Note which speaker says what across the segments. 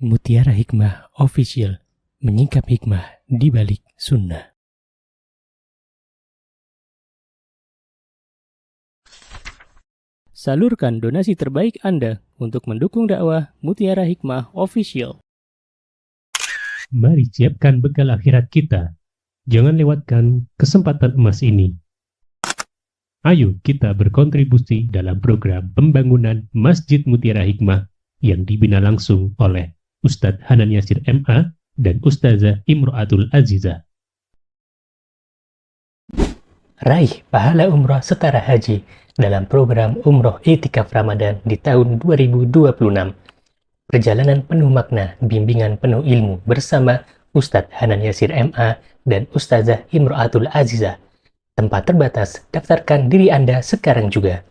Speaker 1: Mutiara Hikmah Official, menyingkap hikmah di balik sunnah. Salurkan donasi terbaik Anda untuk mendukung dakwah Mutiara Hikmah Official.
Speaker 2: Mari siapkan bekal akhirat kita. Jangan lewatkan kesempatan emas ini. Ayo kita berkontribusi dalam program pembangunan Masjid Mutiara Hikmah yang dibina langsung oleh Ustadz Hanan Yasir MA dan Ustazah Imro'atul Azizah.
Speaker 1: Raih pahala umroh setara haji dalam program Umroh I'tikaf Ramadan di tahun 2026. Perjalanan penuh makna, bimbingan penuh ilmu bersama Ustadz Hanan Yasir MA dan Ustazah Imro'atul Azizah. Tempat terbatas, daftarkan diri Anda sekarang juga.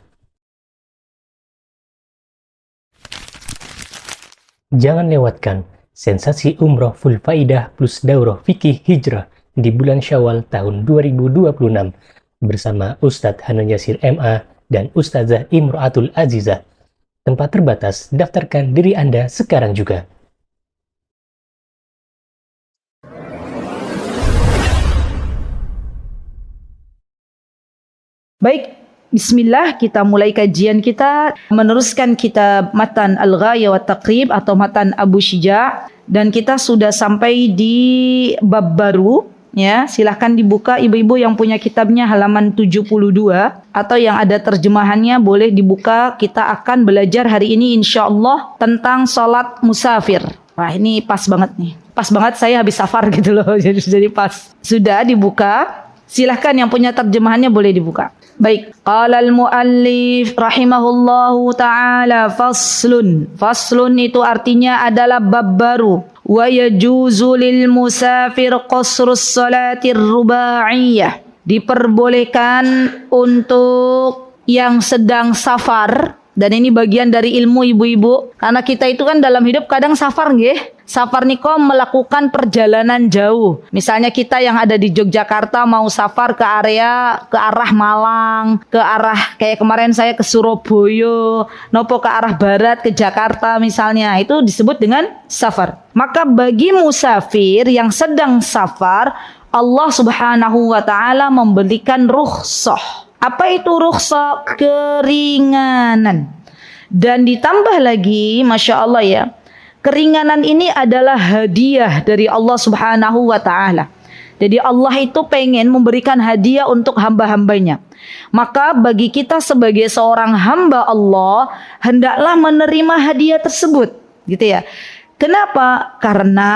Speaker 1: Jangan lewatkan sensasi umroh full faidah plus daurah fikih hijrah di bulan Syawal tahun 2026 bersama Ustadz Hanan Yasir MA dan Ustazah Imro'atul Azizah. Tempat terbatas, daftarkan diri Anda sekarang juga.
Speaker 3: Baik, bismillah, kita mulai kajian kita meneruskan kitab Matan Al-Ghaya wa Taqrib atau Matan Abu Syija, dan kita sudah sampai di bab baru. Ya, silahkan dibuka ibu-ibu yang punya kitabnya halaman 72 atau yang ada terjemahannya boleh dibuka. Kita akan belajar hari ini insyaallah tentang salat musafir. Wah, ini pas banget nih. Pas banget, saya habis safar gitu loh. Jadi pas. Sudah dibuka. Silahkan yang punya terjemahannya boleh dibuka. Baik, qala al-muallif rahimahullahu ta'ala faslun. Faslun itu artinya adalah bab baru. Wa yajuzu lil musafir qasrus salatir rubaiyah. Diperbolehkan untuk yang sedang safar, dan ini bagian dari ilmu ibu-ibu, karena kita itu kan dalam hidup kadang safar nggih. Safar niko melakukan perjalanan jauh. Misalnya kita yang ada di Yogyakarta mau safar ke arah Malang, ke arah kayak kemarin saya ke Surabaya, nopo ke arah barat ke Jakarta misalnya, itu disebut dengan safar. Maka bagi musafir yang sedang safar, Allah Subhanahu wa taala memberikan rukhsah. Apa itu rukhsah? Keringanan. Dan ditambah lagi, Masya Allah ya, keringanan ini adalah hadiah dari Allah Subhanahu wa ta'ala. Jadi Allah itu pengen memberikan hadiah untuk hamba-hambanya. Maka bagi kita sebagai seorang hamba Allah, hendaklah menerima hadiah tersebut. Gitu ya. Kenapa? Karena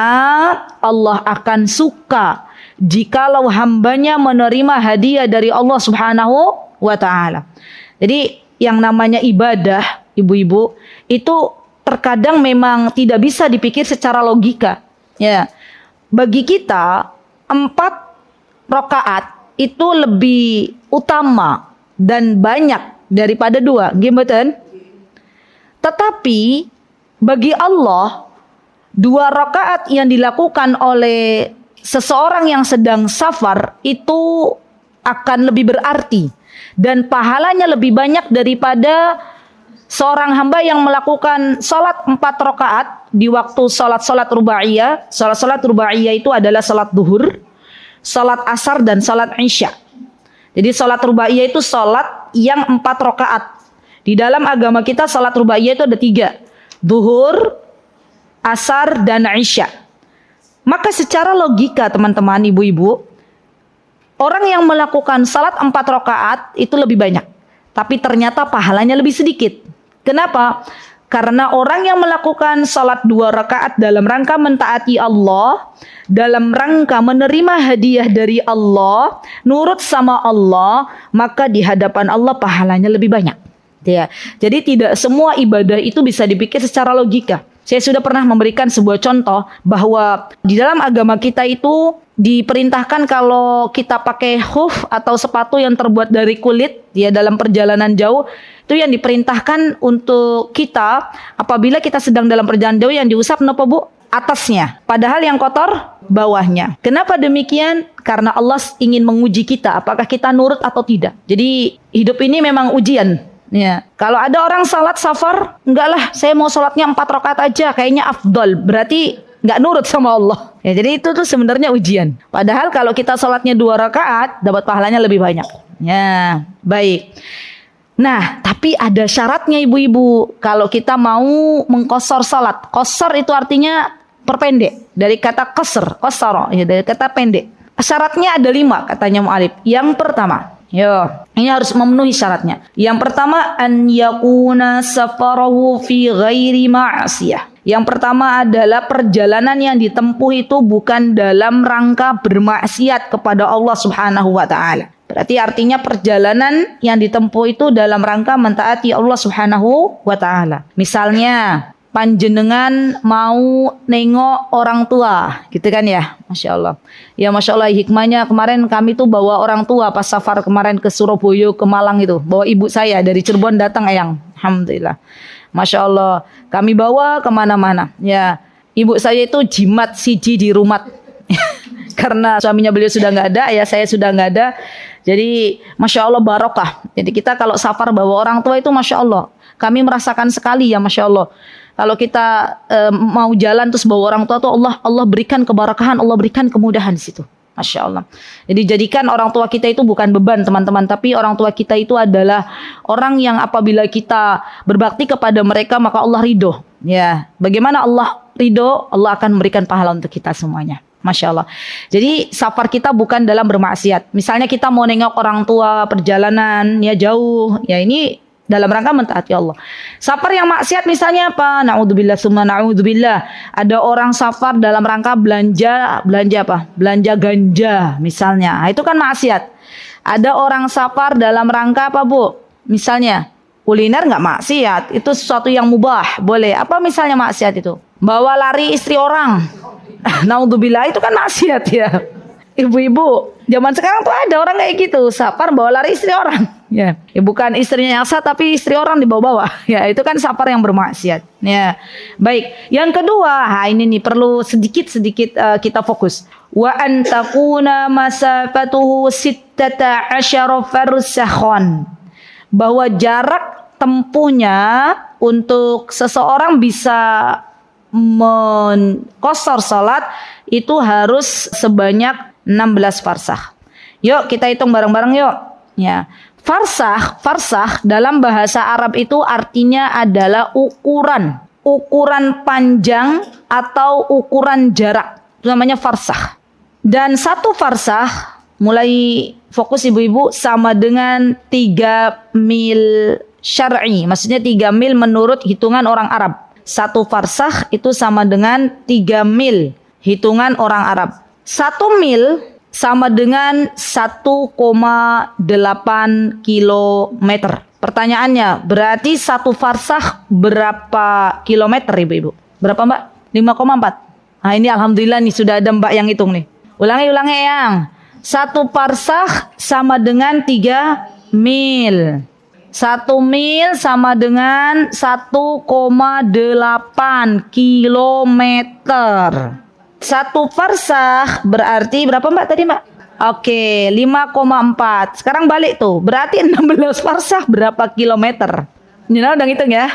Speaker 3: Allah akan suka jikalau hambanya menerima hadiah dari Allah Subhanahu wa ta'ala. Jadi yang namanya ibadah, ibu-ibu, itu terkadang memang tidak bisa dipikir secara logika. Ya, bagi kita 4 rakaat itu lebih utama dan banyak daripada 2, gimana? Tetapi bagi Allah 2 rakaat yang dilakukan oleh seseorang yang sedang safar itu akan lebih berarti dan pahalanya lebih banyak daripada seorang hamba yang melakukan salat 4 rakaat di waktu salat rubaiyah. Salat rubaiyah itu adalah salat duhur, salat asar, dan salat isya. Jadi salat rubaiyah itu salat yang 4 rakaat. Di dalam agama kita salat rubaiyah itu ada 3. Duhur, asar, dan isya. Maka secara logika teman-teman, ibu-ibu, orang yang melakukan salat 4 rakaat itu lebih banyak. Tapi ternyata pahalanya lebih sedikit. Kenapa? Karena orang yang melakukan salat 2 rakaat dalam rangka mentaati Allah, dalam rangka menerima hadiah dari Allah, nurut sama Allah, maka di hadapan Allah pahalanya lebih banyak. Ya. Jadi tidak semua ibadah itu bisa dipikir secara logika. Saya sudah pernah memberikan sebuah contoh bahwa di dalam agama kita itu diperintahkan kalau kita pakai khuf atau sepatu yang terbuat dari kulit ya dalam perjalanan jauh, itu yang diperintahkan untuk kita apabila kita sedang dalam perjalanan jauh yang diusap napa Bu? Atasnya. Padahal yang kotor bawahnya. Kenapa demikian? Karena Allah ingin menguji kita apakah kita nurut atau tidak. Jadi hidup ini memang ujian. Ya, kalau ada orang salat safar, enggak lah, saya mau salatnya 4 rakaat aja, kayaknya afdol. Berarti enggak nurut sama Allah. Ya, jadi itu tuh sebenarnya ujian. Padahal kalau kita salatnya 2 rakaat, dapat pahalanya lebih banyak. Ya, baik. Nah, tapi ada syaratnya ibu-ibu. Kalau kita mau mengqashar salat, qashar itu artinya perpendek. Dari kata qasr, qashara, ya dari kata pendek. Syaratnya ada 5 katanya mu'alif. Yang pertama, ini harus memenuhi syaratnya. Yang pertama, an yakuna safarahu fi ghairi ma'siyah. Yang pertama adalah perjalanan yang ditempuh itu bukan dalam rangka bermaksiat kepada Allah Subhanahu wa taala. Berarti artinya perjalanan yang ditempuh itu dalam rangka mentaati Allah Subhanahu wa taala. Misalnya panjenengan mau nengok orang tua, gitu kan ya, Masya Allah. Ya Masya Allah, hikmahnya kemarin kami tuh bawa orang tua pas safar kemarin ke Surabaya, ke Malang itu. Bawa ibu saya dari Cirebon datang Eyang, Alhamdulillah. Masya Allah, kami bawa kemana-mana. Ya, ibu saya itu jimat siji di rumah. Karena suaminya beliau sudah nggak ada, ya saya sudah nggak ada. Jadi Masya Allah barokah. Jadi kita kalau safar bawa orang tua itu Masya Allah. Kami merasakan sekali ya Masya Allah. Kalau kita mau jalan terus bawa orang tua tuh Allah berikan keberkahan, Allah berikan kemudahan di situ. Masya Allah. Jadi jadikan orang tua kita itu bukan beban teman-teman, tapi orang tua kita itu adalah orang yang apabila kita berbakti kepada mereka maka Allah ridho. Ya, bagaimana Allah ridho? Allah akan memberikan pahala untuk kita semuanya. Masya Allah. Jadi safar kita bukan dalam bermaksiat. Misalnya kita mau nengok orang tua perjalanan ya jauh, ya ini dalam rangka mentaati Allah. Safar yang maksiat misalnya apa? Na'udzubillah summa na'udzubillah. Ada orang safar dalam rangka belanja apa? Belanja ganja misalnya. Nah, itu kan maksiat. Ada orang safar dalam rangka apa, Bu? Misalnya kuliner nggak maksiat, itu sesuatu yang mubah, boleh. Apa misalnya maksiat itu? Bawa lari istri orang. Na'udzubillah, itu kan maksiat ya. Ibu-ibu zaman sekarang tuh ada orang kayak gitu, safar bawa lari istri orang. Ya, bukan istrinya yang sah tapi istri orang dibawa-bawa. Ya, itu kan safar yang bermaksiat. Ya, baik. Yang kedua, ini nih perlu sedikit kita fokus. Wa an takuna masafatuhu 16 farsakhan. Bahwa jarak tempuhnya untuk seseorang bisa mengqashar salat itu harus sebanyak 16 farsakh. Yuk kita hitung bareng-bareng yuk. Ya. Farsakh dalam bahasa Arab itu artinya adalah ukuran panjang atau ukuran jarak. Itu namanya farsakh. Dan 1 farsakh, mulai fokus ibu-ibu, sama dengan 3 mil syar'i. Maksudnya 3 mil menurut hitungan orang Arab. 1 farsakh itu sama dengan 3 mil hitungan orang Arab. 1 mil sama dengan 1,8 kilometer. Pertanyaannya, berarti 1 farsakh berapa kilometer ibu-ibu? Berapa Mbak? 5,4. Nah ini alhamdulillah nih sudah ada Mbak yang hitung nih. Ulangi yang. 1 farsakh sama dengan 3 mil. 1 mil sama dengan 1,8 kilometer. 1 farsakh berarti berapa Mbak tadi Mbak? Oke, 5,4. Sekarang balik tuh. Berarti 16 farsakh berapa kilometer? Nina udah ngitung ya?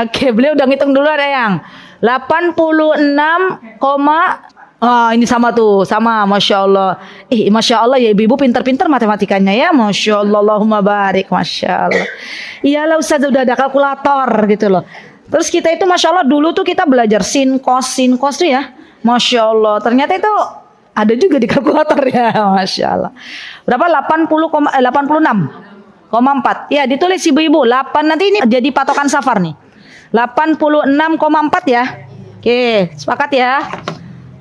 Speaker 3: Oke, beliau udah ngitung dulu ada yang 86, ini sama tuh, sama, Masya Allah. Masya Allah ya ibu-ibu pinter-pinter matematikanya ya, Masya Allah, Allahumma barik, Masya Allah. Iyalah Ustaz udah ada kalkulator gitu loh. Terus kita itu Masya Allah dulu tuh kita belajar sin cos tuh ya, Masya Allah. Ternyata itu ada juga di kalkulator ya, Masya Allah. Berapa? 86,4. Ya ditulis ibu-ibu, 8 nanti ini jadi patokan safar nih. 86,4 ya. Oke, sepakat ya.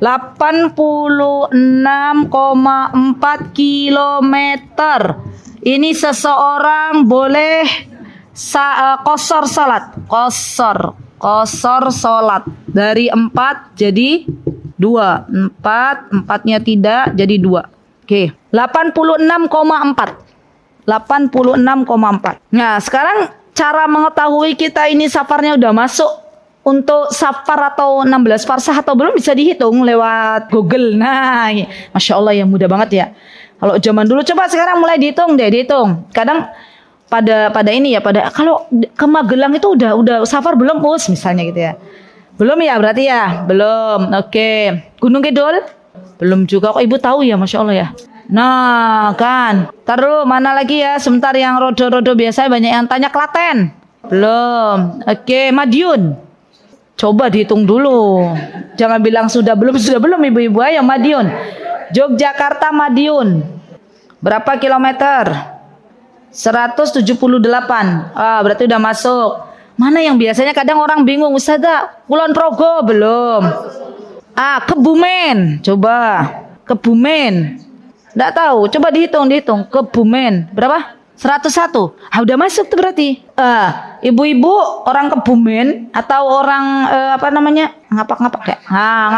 Speaker 3: 86,4 kilometer. Ini seseorang boleh qashar salat. Qashar salat. Dari 4 jadi 2. 4-nya tidak jadi 2. Oke. 86,4. 86,4. Nah, sekarang cara mengetahui kita ini safarnya udah masuk untuk safar atau 16 farsakh atau belum bisa dihitung lewat Google. Nah, Masya Allah ya mudah banget ya. Kalau zaman dulu coba sekarang mulai dihitung deh, dihitung. Kadang pada ini ya, pada kalau ke Magelang itu udah safar belum Us misalnya gitu ya. Belum ya berarti ya? Belum. Oke. Gunung Kidul? Belum juga. Kok Ibu tahu ya, Masya Allah ya. Nah kan. Taruh mana lagi ya? Sebentar, yang rodo-rodo biasa banyak yang tanya. Klaten? Belum. Oke. Madiun? Coba dihitung dulu. Jangan bilang sudah belum Ibu-ibu. Ayo Madiun. Yogyakarta Madiun. Berapa kilometer? 178. Berarti udah masuk. Mana yang biasanya kadang orang bingung, Ustazah, Kulon Progo belum. Kebumen. Coba. Kebumen. Enggak tahu, coba dihitung. Kebumen. Berapa? 101. Udah masuk tuh berarti. Ibu-ibu orang Kebumen atau orang ngapak-ngapak ya.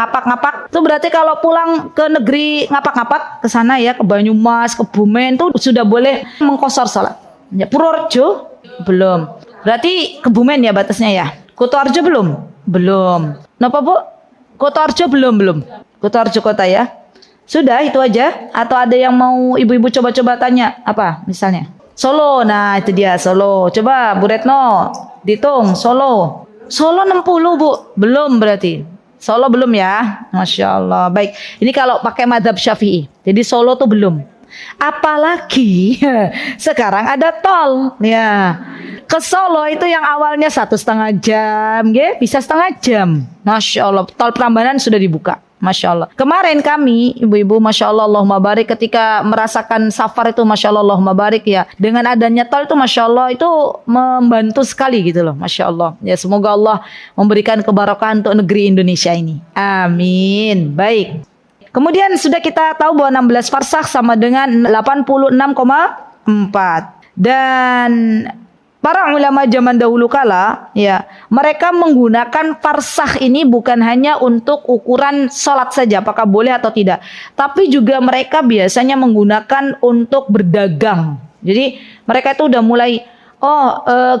Speaker 3: Ngapak-ngapak. Itu berarti kalau pulang ke negeri ngapak-ngapak ke sana ya, ke Banyumas, Kebumen tuh sudah boleh mengqashar salat. Ya, Purworejo belum. Berarti Kebumen ya batasnya ya. Kutoarjo belum? Belum. Kenapa Bu? Kutoarjo belum. Kutoarjo kota ya. Sudah itu aja. Atau ada yang mau ibu-ibu coba-coba tanya apa misalnya? Solo. Nah itu dia Solo. Coba Bu Retno dihitung Solo. Solo 60 Bu. Belum berarti. Solo belum ya. Masya Allah. Baik. Ini kalau pakai madzhab Syafi'i. Jadi Solo tuh belum. Apalagi sekarang ada tol ya. Ke Solo itu yang awalnya 1,5 jam, bisa 1,5 jam. Masya Allah, tol Prambanan sudah dibuka. Masya Allah. Kemarin kami, ibu-ibu, Masya Allah, Allahumma barik, ketika merasakan safar itu, Masya Allah, Allahumma barik ya. Dengan adanya tol itu, Masya Allah, itu membantu sekali gitu loh. Masya Allah. Ya, semoga Allah memberikan keberkahan untuk negeri Indonesia ini. Amin. Baik. Kemudian sudah kita tahu bahwa 16 farsakh sama dengan 86,4. Dan para ulama zaman dahulu kala, ya, mereka menggunakan farsakh ini bukan hanya untuk ukuran sholat saja, apakah boleh atau tidak, tapi juga mereka biasanya menggunakan untuk berdagang. Jadi mereka itu udah mulai,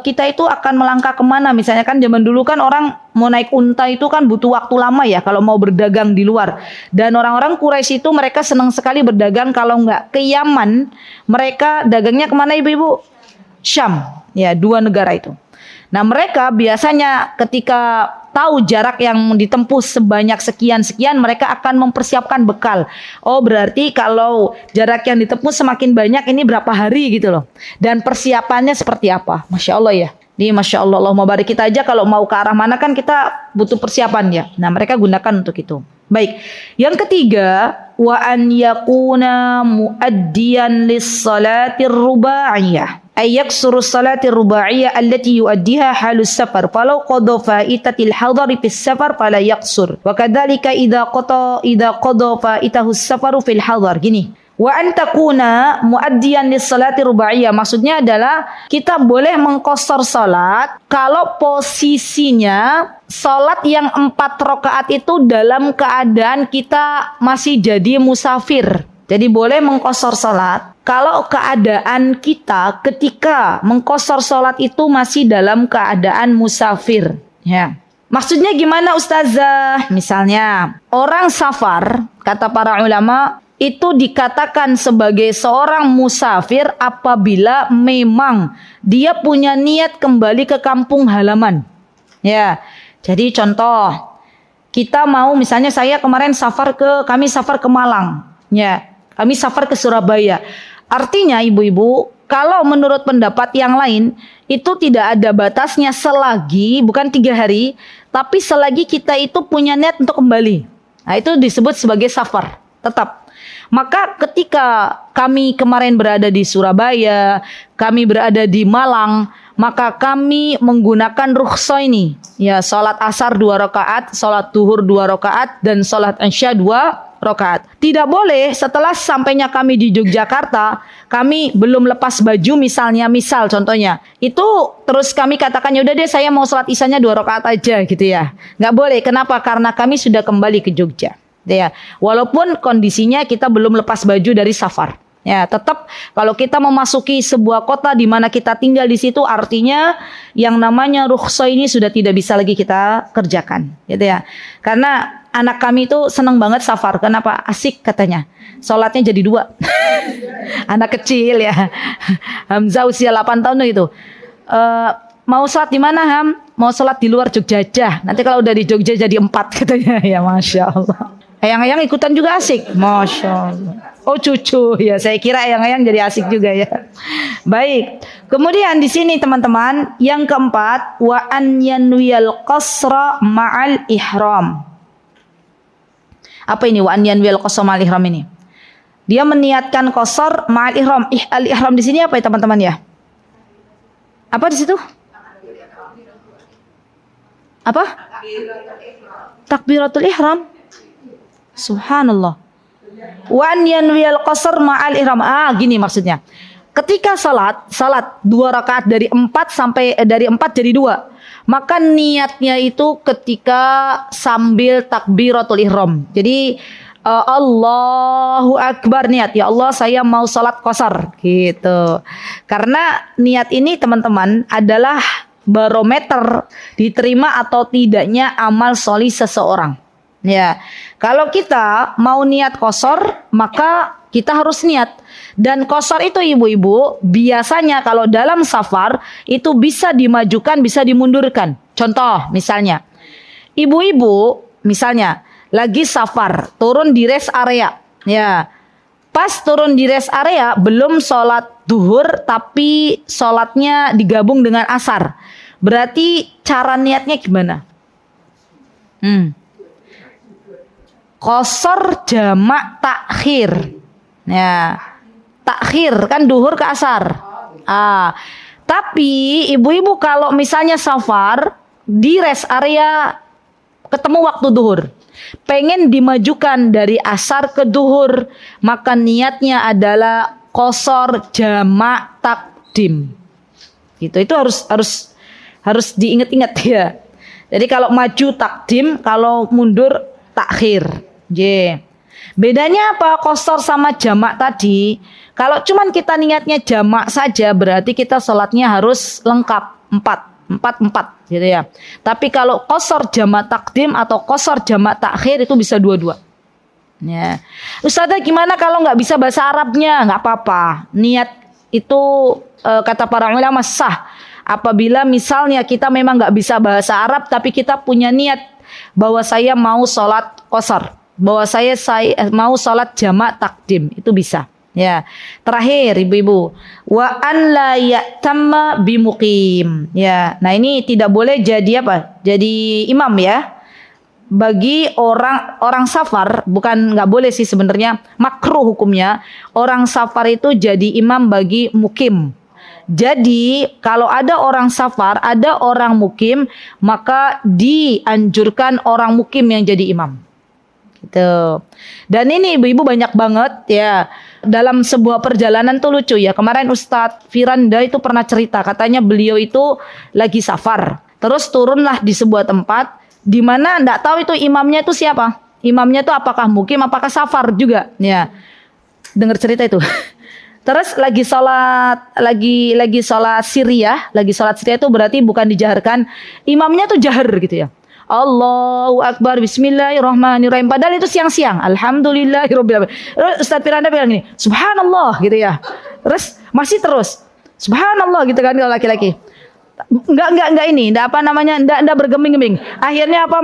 Speaker 3: kita itu akan melangkah kemana? Misalnya kan zaman dulu kan orang mau naik unta itu kan butuh waktu lama ya kalau mau berdagang di luar. Dan orang-orang Quraisy itu mereka senang sekali berdagang, kalau nggak ke Yaman, mereka dagangnya kemana ibu-ibu? Syam. Ya, 2 negara itu. Nah mereka biasanya ketika tahu jarak yang ditempuh sebanyak sekian-sekian, mereka akan mempersiapkan bekal. Berarti kalau jarak yang ditempuh semakin banyak, ini berapa hari gitu loh. Dan persiapannya seperti apa. Masya Allah ya. Ini Masya Allah, Allahumma barik, kita aja kalau mau ke arah mana kan kita butuh persiapan ya. Nah mereka gunakan untuk itu. Baik. Yang ketiga, wa an yakuna muaddiyan lis-salatir rubaiyah. Ayaksuru salati rubaiyah allati yuaddiha halus safar falau qada faitatil hadari fis safar fala yaksur wa kadzalika idza qada faitahus safaru fil hadar. Gini, wa an takuna muaddiyan lis salati rubaiyah, maksudnya adalah kita boleh mengqashar salat kalau posisinya salat yang 4 rakaat itu dalam keadaan kita masih jadi musafir. Jadi boleh mengqashar salat kalau keadaan kita ketika mengqashar salat itu masih dalam keadaan musafir. Ya. Maksudnya gimana Ustazah? Misalnya orang safar, kata para ulama, itu dikatakan sebagai seorang musafir apabila memang dia punya niat kembali ke kampung halaman. Ya. Jadi contoh, kita mau misalnya kami safar ke Malang. Ya. Kami safar ke Surabaya. Artinya ibu-ibu, kalau menurut pendapat yang lain, itu tidak ada batasnya selagi, bukan 3 hari, tapi selagi kita itu punya niat untuk kembali. Nah itu disebut sebagai safar, tetap. Maka ketika kami kemarin berada di Surabaya, kami berada di Malang, maka kami menggunakan rukhsah ini. Ya, salat asar 2 rakaat, salat duhur 2 rakaat, dan salat isya 2 rakaat. Tidak boleh setelah sampainya kami di Yogyakarta, kami belum lepas baju misal contohnya, itu terus kami katakan ya udah deh saya mau salat isyanya 2 rakaat aja gitu ya. Nggak boleh. Kenapa? Karena kami sudah kembali ke Jogja. Ya, walaupun kondisinya kita belum lepas baju dari safar. Ya, tetap kalau kita memasuki sebuah kota di mana kita tinggal di situ, artinya yang namanya rukhsah ini sudah tidak bisa lagi kita kerjakan, gitu ya. Karena anak kami itu senang banget safar. Kenapa? Asik katanya. Sholatnya jadi 2. Anak kecil ya. Hamzah usia 8 tahun itu. Mau sholat di mana Ham? Mau sholat di luar Jogja aja. Nanti kalau udah di Jogja jadi 4 katanya. Ya Masya Allah. Ayang-ayang ikutan juga asik. Masya Allah. Oh cucu ya, saya kira ayang-ayang jadi asik juga ya. Baik. Kemudian di sini teman-teman, yang keempat, wa an yanwiyal qasra ma'al ihram. Apa ini wa an yanwiyal qasra ma'al ihram ini? Dia meniatkan qasar ma'al ihram. Al ihram di sini apa ya teman-teman ya? Apa di situ? Apa? Takbiratul ihram. Subhanallah. Wa yanwiyal qasar ma'al ihram. Gini maksudnya. Ketika salat 2 rakaat dari 4 jadi 2. Maka niatnya itu ketika sambil takbiratul ihram. Jadi Allahu Akbar niat. Ya Allah saya mau salat qasar gitu. Karena niat ini teman-teman adalah barometer diterima atau tidaknya amal sholih seseorang. Ya, kalau kita mau niat qasar, maka kita harus niat. Dan qasar itu ibu-ibu biasanya kalau dalam safar itu bisa dimajukan, bisa dimundurkan. Contoh misalnya, ibu-ibu misalnya lagi safar, turun di rest area. Ya, pas turun di rest area belum sholat duhur, tapi sholatnya digabung dengan asar. Berarti cara niatnya gimana? Qasar jamak takhir. Ya, takhir kan duhur ke asar. Tapi ibu-ibu kalau misalnya safar di rest area ketemu waktu duhur, pengen dimajukan dari asar ke duhur, maka niatnya adalah qasar jamak takdim. Gitu. Itu harus diingat-ingat ya. Jadi kalau maju takdim, kalau mundur takhir. Bedanya apa qasar sama jamak tadi? Kalau cuman kita niatnya jamak saja berarti kita sholatnya harus lengkap 4 gitu ya. Tapi kalau qasar jamak takdim atau qasar jamak takhir itu bisa 2-2. Ya. Ustazah gimana kalau nggak bisa bahasa Arabnya? Nggak apa-apa. Niat itu kata para ulama sah. Apabila misalnya kita memang nggak bisa bahasa Arab tapi kita punya niat bahwa saya mau sholat qasar, bahwa saya mau sholat jamak takdim, itu bisa. Ya, terakhir ibu-ibu, wa an la ya'tamma bimuqim. Ya, nah ini tidak boleh jadi apa? Jadi imam ya. Bagi orang safar, bukan nggak boleh sih sebenarnya, makruh hukumnya. Orang safar itu jadi imam bagi mukim. Jadi kalau ada orang safar, ada orang mukim, maka dianjurkan orang mukim yang jadi imam. Gitu. Dan ini ibu-ibu banyak banget ya. Dalam sebuah perjalanan tuh lucu ya. Kemarin Ustadz Firanda itu pernah cerita, katanya beliau itu lagi safar. Terus turunlah di sebuah tempat di mana enggak tahu itu imamnya itu siapa. Imamnya itu apakah mukim, apakah safar juga. Ya. Dengar cerita itu. Terus lagi sholat Syria itu berarti bukan dijaharkan, imamnya tuh jahar gitu ya. Allahu Akbar, Bismillahirrahmanirrahim. Padahal itu siang-siang. Alhamdulillahirabbil alamin. Ustaz Firanda bilang gini, Subhanallah gitu ya. Terus masih terus Subhanallah gitu kan kalau laki-laki. Enggak ini, enggak bergeming-geming. Akhirnya apa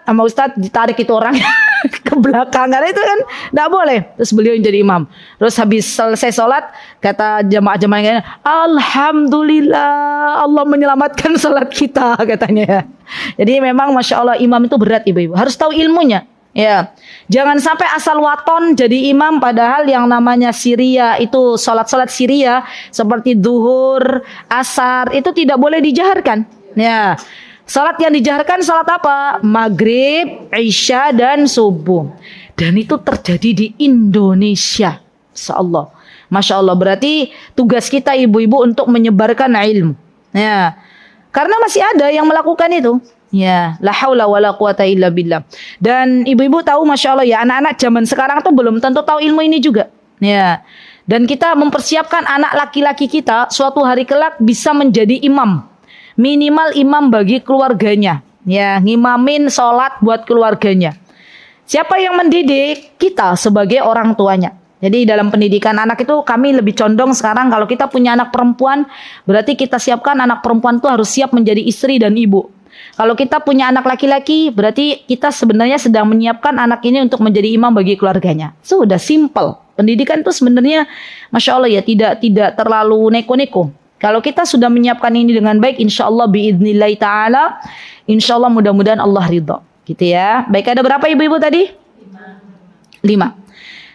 Speaker 3: sama Ustaz ditarik itu orang ke belakang. Karena itu kan enggak boleh. Terus beliau yang jadi imam. Terus habis selesai sholat, kata jamaah-jamaah yang lain, Alhamdulillah Allah menyelamatkan sholat kita katanya. Jadi memang Masya Allah imam itu berat ibu-ibu. Harus tahu ilmunya. Ya, jangan sampai asal waton jadi imam padahal yang namanya Syria itu salat-salat Syria seperti zuhur, asar itu tidak boleh dijaharkan. Ya. Salat yang dijaharkan salat apa? Maghrib, Isya dan subuh. Dan itu terjadi di Indonesia. Insyaallah. Masya Allah, berarti tugas kita ibu-ibu untuk menyebarkan ilmu. Ya. Karena masih ada yang melakukan itu. Ya, la haula wala quwata illa billah. Dan ibu-ibu tahu Masya Allah ya, anak-anak zaman sekarang tuh belum tentu tahu ilmu ini juga. Ya. Dan kita mempersiapkan anak laki-laki kita suatu hari kelak bisa menjadi imam. Minimal imam bagi keluarganya. Ya, ngimamin sholat buat keluarganya. Siapa yang mendidik? Kita sebagai orang tuanya. Jadi dalam pendidikan anak itu kami lebih condong sekarang kalau kita punya anak perempuan, berarti kita siapkan anak perempuan itu harus siap menjadi istri dan ibu. Kalau kita punya anak laki-laki, berarti kita sebenarnya sedang menyiapkan anak ini untuk menjadi imam bagi keluarganya. Sudah simple. Pendidikan itu sebenarnya, Masya Allah ya, tidak terlalu neko-neko. Kalau kita sudah menyiapkan ini dengan baik, insya Allah biidnillahi ta'ala, insya Allah mudah-mudahan Allah ridha. Gitu ya. Baik, ada berapa ibu-ibu tadi? 5.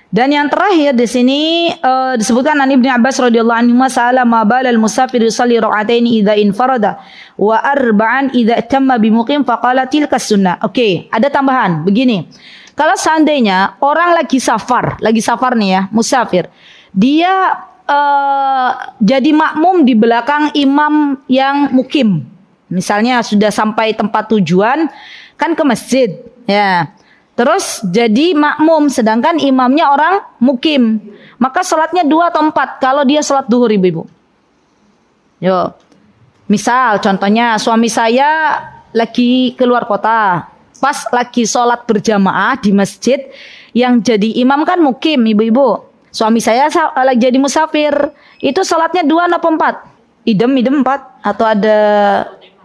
Speaker 3: Dan yang terakhir di sini disebutkan an Ibnu Abbas radhiyallahu anhu sa'ala ma balal musafir yusalli rak'ataini idza infarada wa arba'an idza tamma bimuqim faqala tilka sunnah. Oke, ada tambahan begini. Kalau seandainya orang lagi safar nih ya, musafir, dia jadi makmum di belakang imam yang mukim. Misalnya sudah sampai tempat tujuan kan ke masjid, ya. Terus jadi makmum sedangkan imamnya orang mukim. Maka salatnya 2 atau 4 kalau dia salat duhur ibu-ibu. Yo. Misal contohnya suami saya lagi keluar kota. Pas lagi salat berjamaah di masjid yang jadi imam kan mukim ibu-ibu. Suami saya lagi jadi musafir. Itu salatnya 2 atau 4? Idem 4 atau ada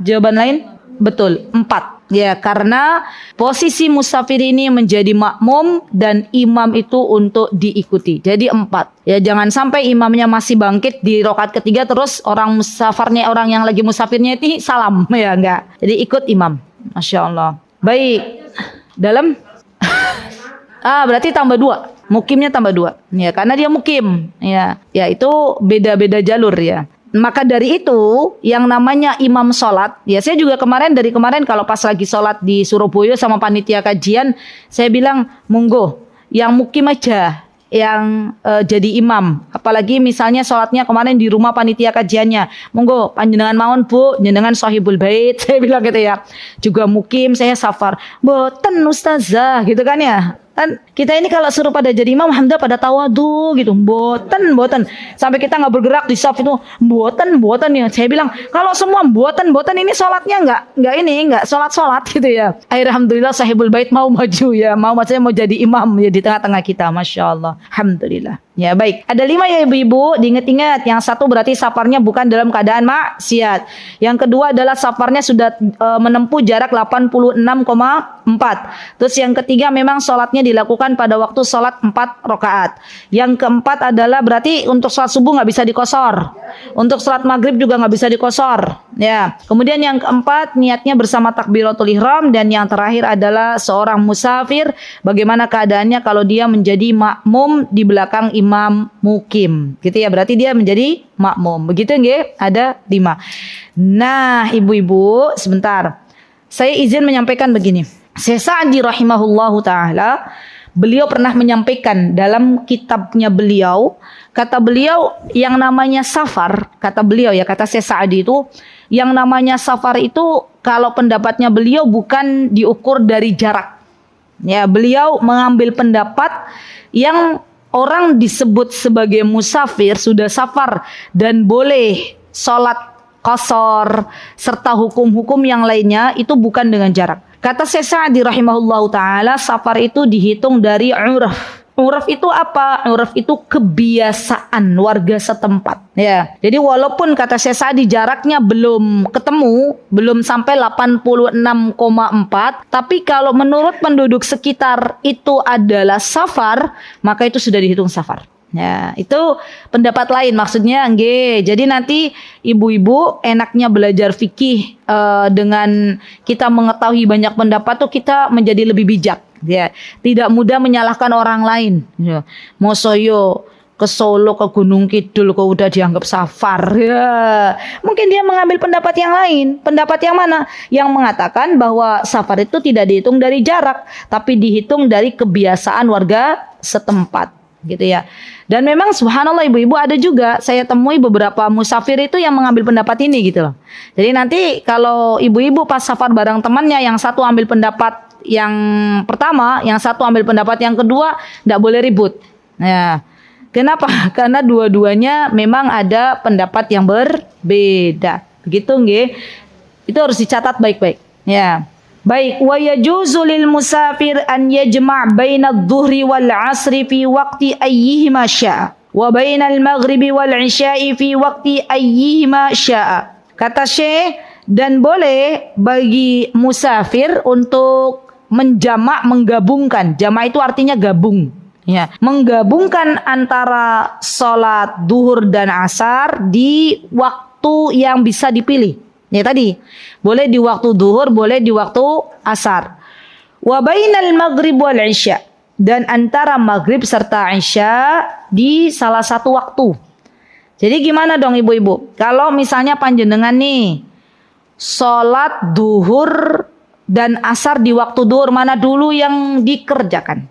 Speaker 3: jawaban lain? Betul, 4. Ya, karena posisi musafir ini menjadi makmum dan imam itu untuk diikuti. Jadi 4. Ya, jangan sampai imamnya masih bangkit di rakaat ketiga terus orang yang lagi musafirnya itu salam, ya enggak. Jadi ikut imam. Masya Allah. Baik. Dalam berarti tambah 2. Mukimnya tambah 2. Ya, karena dia mukim. Ya, itu beda-beda jalur ya. Maka dari itu yang namanya imam sholat, ya saya juga dari kemarin kalau pas lagi sholat di Surabaya sama panitia kajian, saya bilang monggo yang mukim aja yang jadi imam. Apalagi misalnya sholatnya kemarin di rumah panitia kajiannya, monggo panjenengan mawon bu, jenengan sahibul bait, saya bilang gitu ya. Juga mukim, saya safar, boten ustazah gitu kan ya. Kan kita ini kalau suruh pada jadi imam alhamdulillah pada tawadu gitu, boten sampai kita nggak bergerak di saf itu boten ya. Saya bilang kalau semua boten ini sholatnya nggak sholat gitu ya. Alhamdulillah sahibul bait mau maju ya, maksudnya mau jadi imam ya di tengah-tengah kita, masya Allah, alhamdulillah. Ya baik, ada 5 ya ibu-ibu, diingat-ingat. Yang satu berarti safarnya bukan dalam keadaan maksiat. Yang kedua adalah safarnya sudah menempuh jarak 86,4. Terus yang ketiga memang sholatnya dilakukan pada waktu sholat 4 rakaat. Yang keempat adalah berarti untuk sholat subuh nggak bisa dikosor. Untuk sholat maghrib juga nggak bisa dikosor. Ya. Kemudian yang keempat niatnya bersama takbiratul ihram. Dan yang terakhir adalah seorang musafir, bagaimana keadaannya kalau dia menjadi makmum di belakang imam mukim, gitu ya, berarti dia menjadi makmum, begitu nggih? Ada 5. Nah, ibu-ibu, sebentar, saya izin menyampaikan begini. Syekh Sa'di rahimahullahu taala, beliau pernah menyampaikan dalam kitabnya beliau, kata beliau yang namanya safar, kata Syekh Sa'di itu, yang namanya safar itu kalau pendapatnya beliau bukan diukur dari jarak. Ya, beliau mengambil pendapat yang orang disebut sebagai musafir sudah safar dan boleh sholat qasar serta hukum-hukum yang lainnya itu bukan dengan jarak. Kata Syekh Sa'di rahimahullahu taala, safar itu dihitung dari uraf. Uraf itu apa? Uraf itu kebiasaan warga setempat. Ya, jadi walaupun kata Syekh Sa'di jaraknya belum ketemu, belum sampai 86,4, tapi kalau menurut penduduk sekitar itu adalah safar, maka itu sudah dihitung safar. Ya, itu pendapat lain maksudnya nggih. Jadi nanti ibu-ibu enaknya belajar fikih dengan kita mengetahui banyak pendapat tuh kita menjadi lebih bijak. Ya, tidak mudah menyalahkan orang lain. Ya, mosoyo ke Solo ke Gunung Kidul kok udah dianggap safar. Ya, mungkin dia mengambil pendapat yang lain. Pendapat yang mana? Yang mengatakan bahwa safar itu tidak dihitung dari jarak, tapi dihitung dari kebiasaan warga setempat. Gitu ya. Dan memang subhanallah ibu-ibu ada juga saya temui beberapa musafir itu yang mengambil pendapat ini gitu loh. Jadi nanti kalau ibu-ibu pas safar bareng temannya, yang satu ambil pendapat yang pertama, yang satu ambil pendapat yang kedua, tidak boleh ribut. Ya. Kenapa? Karena dua-duanya memang ada pendapat yang berbeda. Begitu nggih? Itu harus dicatat baik-baik. Ya. Baik, wa yajuzu lil musafir an yajma' baina adh-dhuhri wal 'asri fi waqti ayyihima syaa wa baina al-maghribi wal 'isya'i fi waqti ayyihima syaa. Kata Syekh, dan boleh bagi musafir untuk menggabungkan. Jama' itu artinya gabung. Ya, menggabungkan antara sholat duhur dan asar di waktu yang bisa dipilih. Ya tadi, boleh di waktu duhur, boleh di waktu asar. Wa bainal maghrib wal isya, dan antara maghrib serta isya di salah satu waktu. Jadi gimana dong ibu-ibu? Kalau misalnya panjenengan nih sholat duhur dan asar di waktu duhur, mana dulu yang dikerjakan?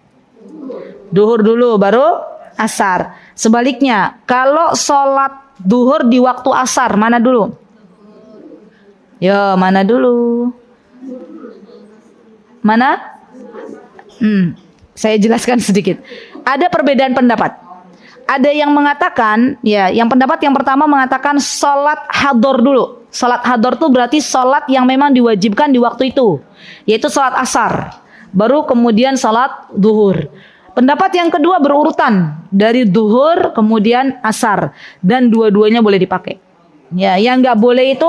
Speaker 3: Duhur dulu baru asar. Sebaliknya, kalau sholat duhur di waktu asar, mana dulu? Yo, mana dulu? Mana? Saya jelaskan sedikit. Ada perbedaan pendapat. Ada yang mengatakan, ya, yang pendapat yang pertama mengatakan sholat hador dulu. Sholat hador itu berarti sholat yang memang diwajibkan di waktu itu, yaitu sholat asar. Baru kemudian sholat duhur. Pendapat yang kedua berurutan dari duhur kemudian asar, dan dua-duanya boleh dipakai. Ya, yang nggak boleh itu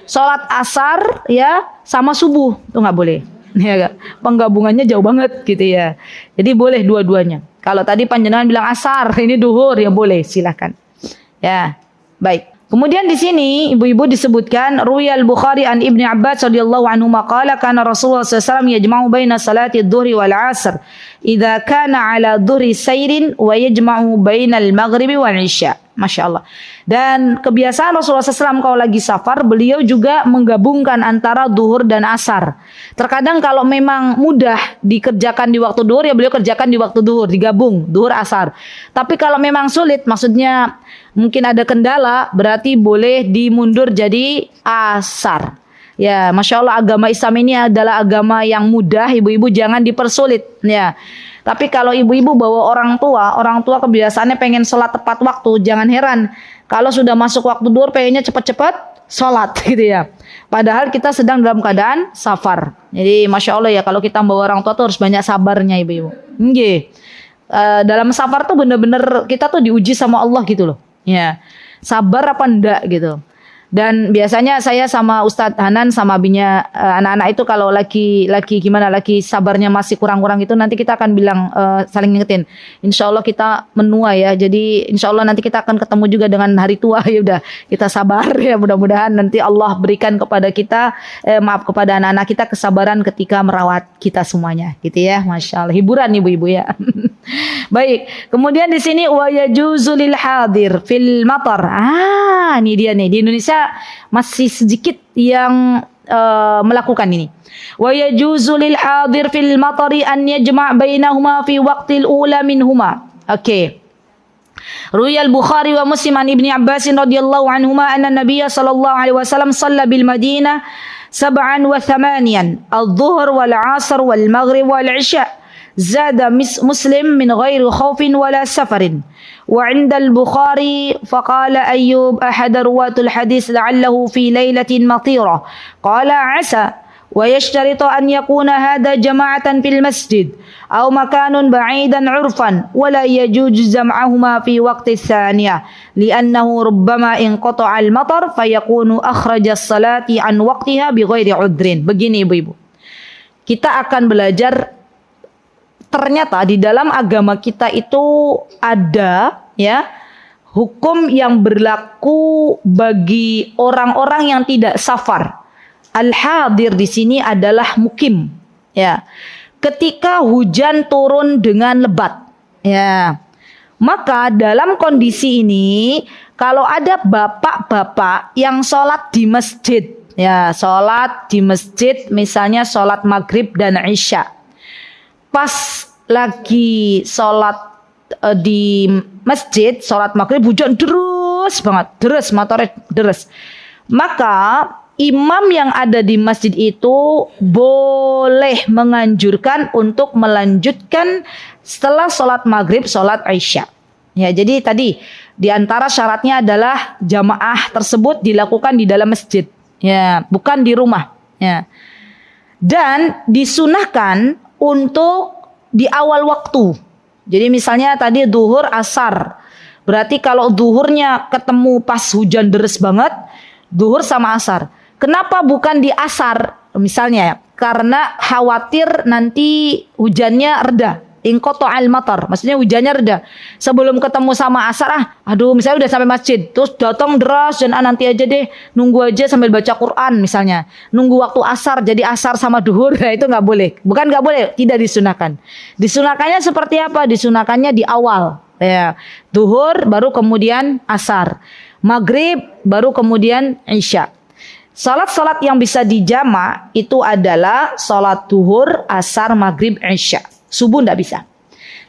Speaker 3: sholat asar ya sama subuh, itu nggak boleh. Ya, penggabungannya jauh banget gitu ya. Jadi boleh dua-duanya. Kalau tadi panjenengan bilang asar, ini duhur, ya boleh, silakan. Ya, baik. Kemudian di sini ibu-ibu disebutkan Ruwiyal Bukhari an Ibnu Abbas radhiyallahu anhu maqala kana Rasulullah sallallahu alaihi wasallam yajma'u baina salati adh-dhuhri wal 'asr idza kana 'ala dhuhri sayrin wa yajma'u bainal maghribi wal 'isya. Masya Allah. Dan kebiasaan Rasulullah SAW kalau lagi safar, beliau juga menggabungkan antara duhur dan asar. Terkadang kalau memang mudah dikerjakan di waktu duhur, ya beliau kerjakan di waktu duhur, digabung duhur asar. Tapi kalau memang sulit, maksudnya mungkin ada kendala, berarti boleh dimundur jadi asar. Ya, Masya Allah, agama Islam ini adalah agama yang mudah, ibu-ibu jangan dipersulit. Ya. Tapi kalau ibu-ibu bawa orang tua kebiasaannya pengen sholat tepat waktu, jangan heran kalau sudah masuk waktu duhur pengennya cepat-cepat sholat gitu ya. Padahal kita sedang dalam keadaan safar. Jadi Masya Allah ya, kalau kita bawa orang tua tuh harus banyak sabarnya ibu-ibu. Dalam safar tuh bener-bener kita tuh diuji sama Allah gitu loh. Ya, sabar apa enggak gitu. Dan biasanya saya sama Ustadz Hanan sama abinya anak-anak itu kalau lagi sabarnya masih kurang-kurang itu, nanti kita akan bilang saling ngingetin. Insya Allah kita menua ya. Jadi insya Allah nanti kita akan ketemu juga dengan hari tua, ya udah kita sabar ya, mudah-mudahan nanti Allah berikan kepada kita kepada anak-anak kita kesabaran ketika merawat kita semuanya gitu ya. Masya Allah, hiburan ibu-ibu ya. Baik, kemudian di sini wa yajuzu lil hadir fil matar. Ini dia nih, di Indonesia masih sedikit yang melakukan ini. Wa yajuzu lil hadir fil matari an yajma' bainahuma fi waqtil ula minhuma. Oke. Ruwiyal Bukhari wa Muslim an Ibnu Abbas radhiyallahu anhuma anna Nabiy sallallahu alaihi wasallam shalla bil Madinah 7 wa 8 adh-dhuhr wal 'asr wal maghrib wal 'isya. Zada Muslim min ghairi khaufin wala safarin. Wa 'inda al-Bukhari faqala Ayyub ahad ruwatul hadis la'allahu fi lailatin matira. Qala 'asa wa yashtaritu an yakuna hadha jama'atan fil masjid aw makanun ba'idan 'urfan wa la yajuzu jam'ahuma fi waqti tsaniyah li'annahu rubbama inqata'a al-matar fayakunu akhraja as-salati an waqtiha bighairi 'udrin. Begini ibu-ibu, kita akan belajar ternyata di dalam agama kita itu ada ya hukum yang berlaku bagi orang-orang yang tidak safar. Al-hadir di sini adalah mukim ya. Ketika hujan turun dengan lebat ya, maka dalam kondisi ini kalau ada bapak-bapak yang sholat di masjid ya, sholat di masjid misalnya sholat maghrib dan isya, pas lagi sholat di masjid, sholat maghrib hujan deras banget, deras, motornya deras. Maka imam yang ada di masjid itu boleh menganjurkan untuk melanjutkan setelah sholat maghrib, sholat isya. Ya, jadi tadi di antara syaratnya adalah jamaah tersebut dilakukan di dalam masjid, ya, bukan di rumah. Ya. Dan disunahkan untuk di awal waktu. Jadi misalnya tadi duhur, asar. Berarti kalau duhurnya ketemu pas hujan deres banget, duhur sama asar. Kenapa bukan di asar misalnya? Karena khawatir nanti hujannya reda. Inqata'al matar, maksudnya hujannya reda. Sebelum ketemu sama asar, aduh misalnya udah sampai masjid, terus datang deras dan nanti aja deh, nunggu aja sambil baca Quran misalnya. Nunggu waktu asar, jadi asar sama duhur, nah itu nggak boleh. Bukan nggak boleh, tidak disunahkan. Disunahkannya seperti apa? Disunahkannya di awal. Ya, duhur baru kemudian asar. Maghrib baru kemudian isya. Salat-salat yang bisa dijama itu adalah salat duhur, asar, maghrib, isya. Subuh tidak bisa.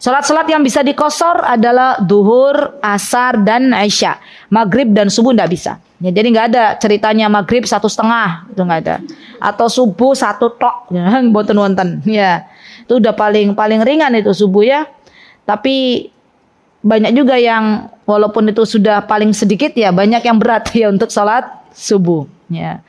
Speaker 3: Salat-salat yang bisa dikosor adalah duhur, asar, dan isya. Maghrib dan subuh tidak bisa. Ya, jadi nggak ada ceritanya maghrib 1,5, itu nggak ada. Atau subuh 1 tok, ya, boten-wonten. Ya, itu udah paling ringan itu subuh ya. Tapi banyak juga yang walaupun itu sudah paling sedikit ya, banyak yang berat ya untuk salat subuh. Ya.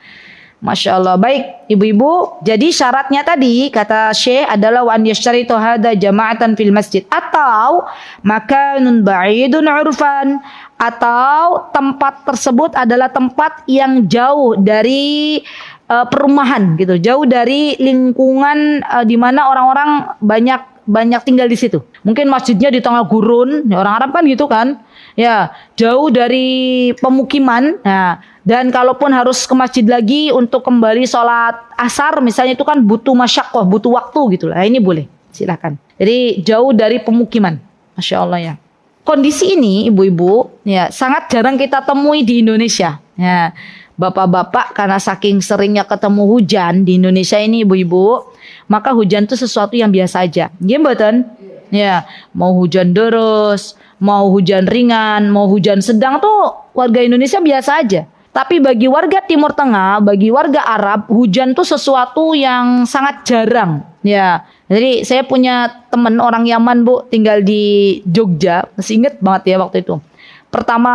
Speaker 3: Masya Allah. Baik ibu-ibu, jadi syaratnya tadi kata Syekh adalah wa an yashtaritu hadza jama'atan fil masjid, atau makanun ba'idun 'urfan, atau tempat tersebut adalah tempat yang jauh dari perumahan gitu, jauh dari lingkungan di mana orang-orang banyak tinggal di situ. Mungkin masjidnya di tengah gurun, ya, orang Arab kan gitu kan. Ya, jauh dari pemukiman. Nah, dan kalaupun harus ke masjid lagi untuk kembali sholat asar misalnya, itu kan butuh masyaqqah, butuh waktu gitu lah. Ini boleh, silakan. Jadi jauh dari pemukiman. Masya Allah ya. Kondisi ini ibu-ibu ya sangat jarang kita temui di Indonesia. Ya, bapak-bapak karena saking seringnya ketemu hujan di Indonesia ini ibu-ibu, maka hujan itu sesuatu yang biasa aja. Nggih mboten? Ya, mau hujan deras, mau hujan ringan, mau hujan sedang tuh warga Indonesia biasa aja. Tapi bagi warga Timur Tengah, bagi warga Arab, hujan tuh sesuatu yang sangat jarang. Ya, jadi saya punya teman orang Yaman Bu, tinggal di Jogja, masih inget banget ya waktu itu. Pertama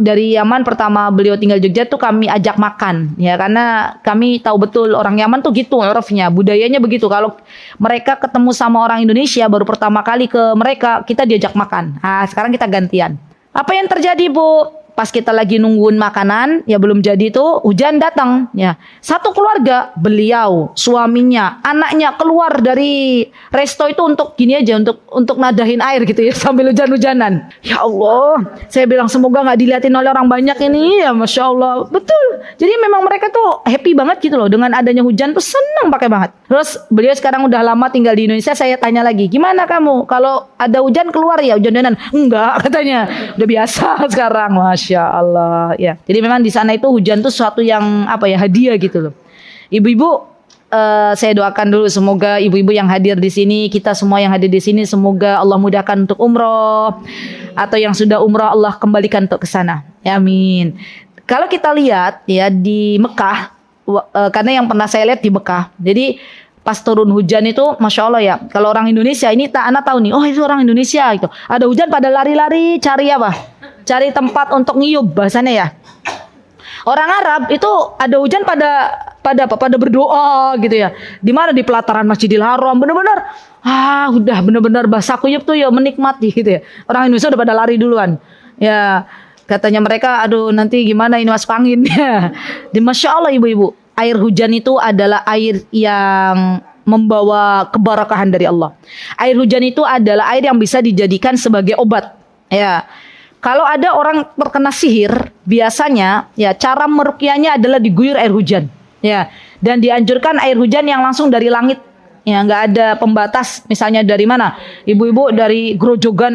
Speaker 3: dari Yaman, pertama beliau tinggal Jogja tuh kami ajak makan ya, karena kami tahu betul orang Yaman tuh gitu urufnya, budayanya begitu. Kalau mereka ketemu sama orang Indonesia baru pertama kali ke mereka, kita diajak makan. Nah, sekarang kita gantian. Apa yang terjadi Bu? Pas kita lagi nungguin makanan, ya belum jadi tuh hujan datang. Ya, satu keluarga, beliau, suaminya, anaknya keluar dari resto itu untuk gini aja, untuk nadahin air gitu ya sambil hujan-hujanan. Ya Allah, saya bilang semoga nggak dilihatin oleh orang banyak ini. Ya Masya Allah, betul. Jadi memang mereka tuh happy banget gitu loh dengan adanya hujan tuh, senang pakai banget. Terus beliau sekarang udah lama tinggal di Indonesia, saya tanya lagi, gimana kamu kalau ada hujan keluar ya hujan-hujanan? Enggak katanya, udah biasa sekarang. Masya Allah ya. Jadi memang di sana itu hujan tuh sesuatu yang apa ya, hadiah gitu loh. Ibu-ibu, saya doakan dulu semoga ibu-ibu yang hadir di sini, kita semua yang hadir di sini, semoga Allah mudahkan untuk umroh, atau yang sudah umroh Allah kembalikan untuk ke sana. Amin. Kalau kita lihat ya di Mekah, karena yang pernah saya lihat di Mekah, jadi pas turun hujan itu Masya Allah ya, kalau orang Indonesia ini anak tahu nih, oh itu orang Indonesia gitu, ada hujan pada lari-lari cari apa? Cari tempat untuk ngiyup bahasanya ya. Orang Arab itu ada hujan pada berdoa gitu ya. Di mana? Di pelataran Masjidil Haram, benar-benar udah benar-benar basah kuyup tuh ya, menikmati gitu ya. Orang Indonesia udah pada lari duluan. Ya, katanya mereka aduh nanti gimana ini masuk angin ya. Di Masya Allah ibu-ibu, air hujan itu adalah air yang membawa keberkahan dari Allah. Air hujan itu adalah air yang bisa dijadikan sebagai obat. Ya. Kalau ada orang terkena sihir, biasanya ya cara meruqyahnya adalah diguyur air hujan. Ya, dan dianjurkan air hujan yang langsung dari langit. Ya, nggak ada pembatas. Misalnya dari mana? Ibu-ibu dari grojogan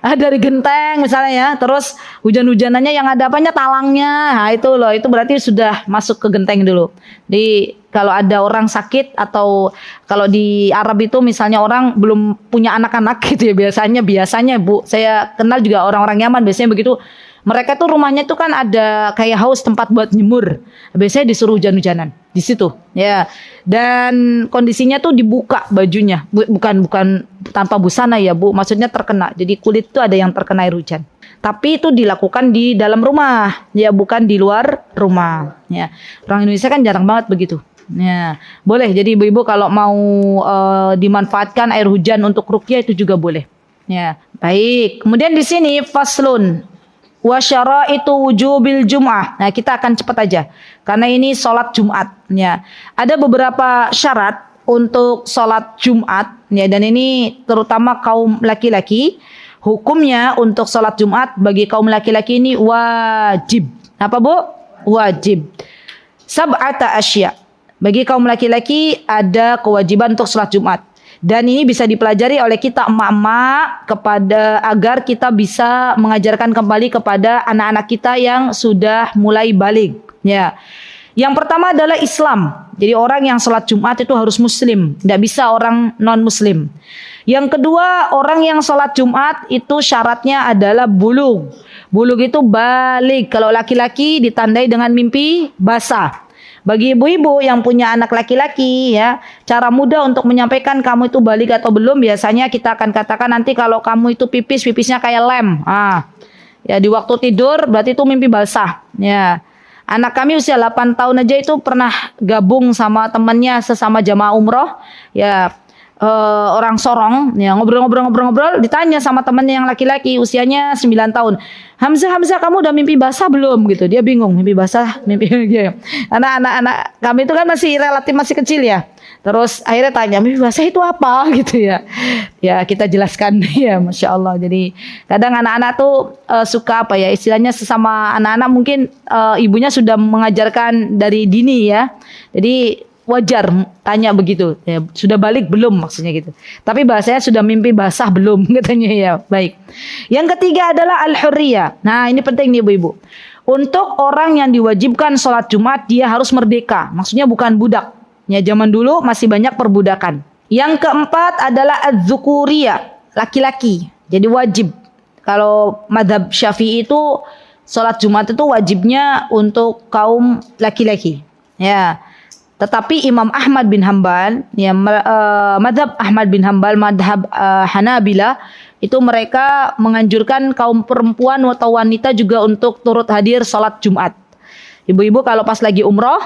Speaker 3: dari genteng misalnya ya. Terus hujan-hujanannya yang ada apanya? Talangnya. Nah, itu loh, itu berarti sudah masuk ke genteng dulu. Di kalau ada orang sakit, atau kalau di Arab itu misalnya orang belum punya anak-anak gitu ya, biasanya Bu, saya kenal juga orang-orang Yaman biasanya begitu. Mereka tuh rumahnya tuh kan ada kayak haus, tempat buat nyemur. Biasanya disuruh hujan-hujanan di situ, ya. Dan kondisinya tuh dibuka bajunya, bukan tanpa busana ya Bu. Maksudnya terkena. Jadi kulit tuh ada yang terkena air hujan. Tapi itu dilakukan di dalam rumah, ya bukan di luar rumah. Ya. Orang Indonesia kan jarang banget begitu. Ya, boleh. Jadi ibu-ibu kalau mau dimanfaatkan air hujan untuk ruqyah itu juga boleh. Ya, baik. Kemudian di sini faslun wa syaraitu wujubil jum'ah. Nah, kita akan cepat aja karena ini salat Jumat ya. Ada beberapa syarat untuk salat Jumat ya, dan ini terutama kaum laki-laki. Hukumnya untuk salat Jumat bagi kaum laki-laki ini wajib. Apa, Bu? Wajib. Sab'ata asya. Bagi kaum laki-laki ada kewajiban untuk salat Jumat. Dan ini bisa dipelajari oleh kita emak-emak agar kita bisa mengajarkan kembali kepada anak-anak kita yang sudah mulai baligh ya. Yang pertama adalah Islam. Jadi orang yang salat Jumat itu harus muslim, tidak bisa orang non muslim. Yang kedua, orang yang salat Jumat itu syaratnya adalah bulugh. Bulugh itu baligh. Kalau laki-laki ditandai dengan mimpi basah. Bagi ibu-ibu yang punya anak laki-laki ya, cara mudah untuk menyampaikan kamu itu baligh atau belum, biasanya kita akan katakan nanti kalau kamu itu pipisnya kayak lem. Ya di waktu tidur berarti itu mimpi basah. Ya. Anak kami usia 8 tahun aja itu pernah gabung sama temannya sesama jamaah umroh. Ya orang Sorong ya, ngobrol ditanya sama temannya yang laki-laki usianya 9 tahun. Hamzah kamu udah mimpi basah belum gitu. Dia bingung, mimpi basah, mimpi gitu. Anak-anak kami itu kan masih kecil ya. Terus akhirnya tanya, mimpi basah itu apa gitu ya. Ya kita jelaskan ya, Masya Allah. Jadi kadang anak-anak tuh suka apa ya, istilahnya sesama anak-anak mungkin ibunya sudah mengajarkan dari dini ya. Jadi wajar tanya begitu ya, sudah balik belum maksudnya gitu. Tapi bahasanya sudah mimpi basah belum katanya ya. Baik. Yang ketiga adalah al-hurriyah. Nah, ini penting nih ibu-ibu. Untuk orang yang diwajibkan sholat Jumat dia harus merdeka. Maksudnya bukan budak. Ya, zaman dulu masih banyak perbudakan. Yang keempat adalah az-zukuriyah, laki-laki. Jadi wajib. Kalau madhab Syafi'i itu sholat Jumat itu wajibnya untuk kaum laki-laki. Ya. Tetapi Imam Ahmad bin Hanbal, ya, madhab Ahmad bin Hanbal, madhab Hanabila, itu mereka menganjurkan kaum perempuan atau wanita juga untuk turut hadir sholat Jumat. Ibu-ibu kalau pas lagi umroh,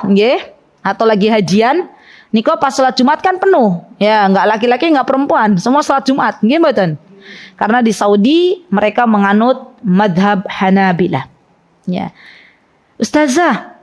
Speaker 3: atau lagi hajian, niko pas sholat Jumat kan penuh, ya nggak laki-laki nggak perempuan, semua sholat Jumat, betul. Karena di Saudi mereka menganut madhab Hanabila. Ya, Ustazah,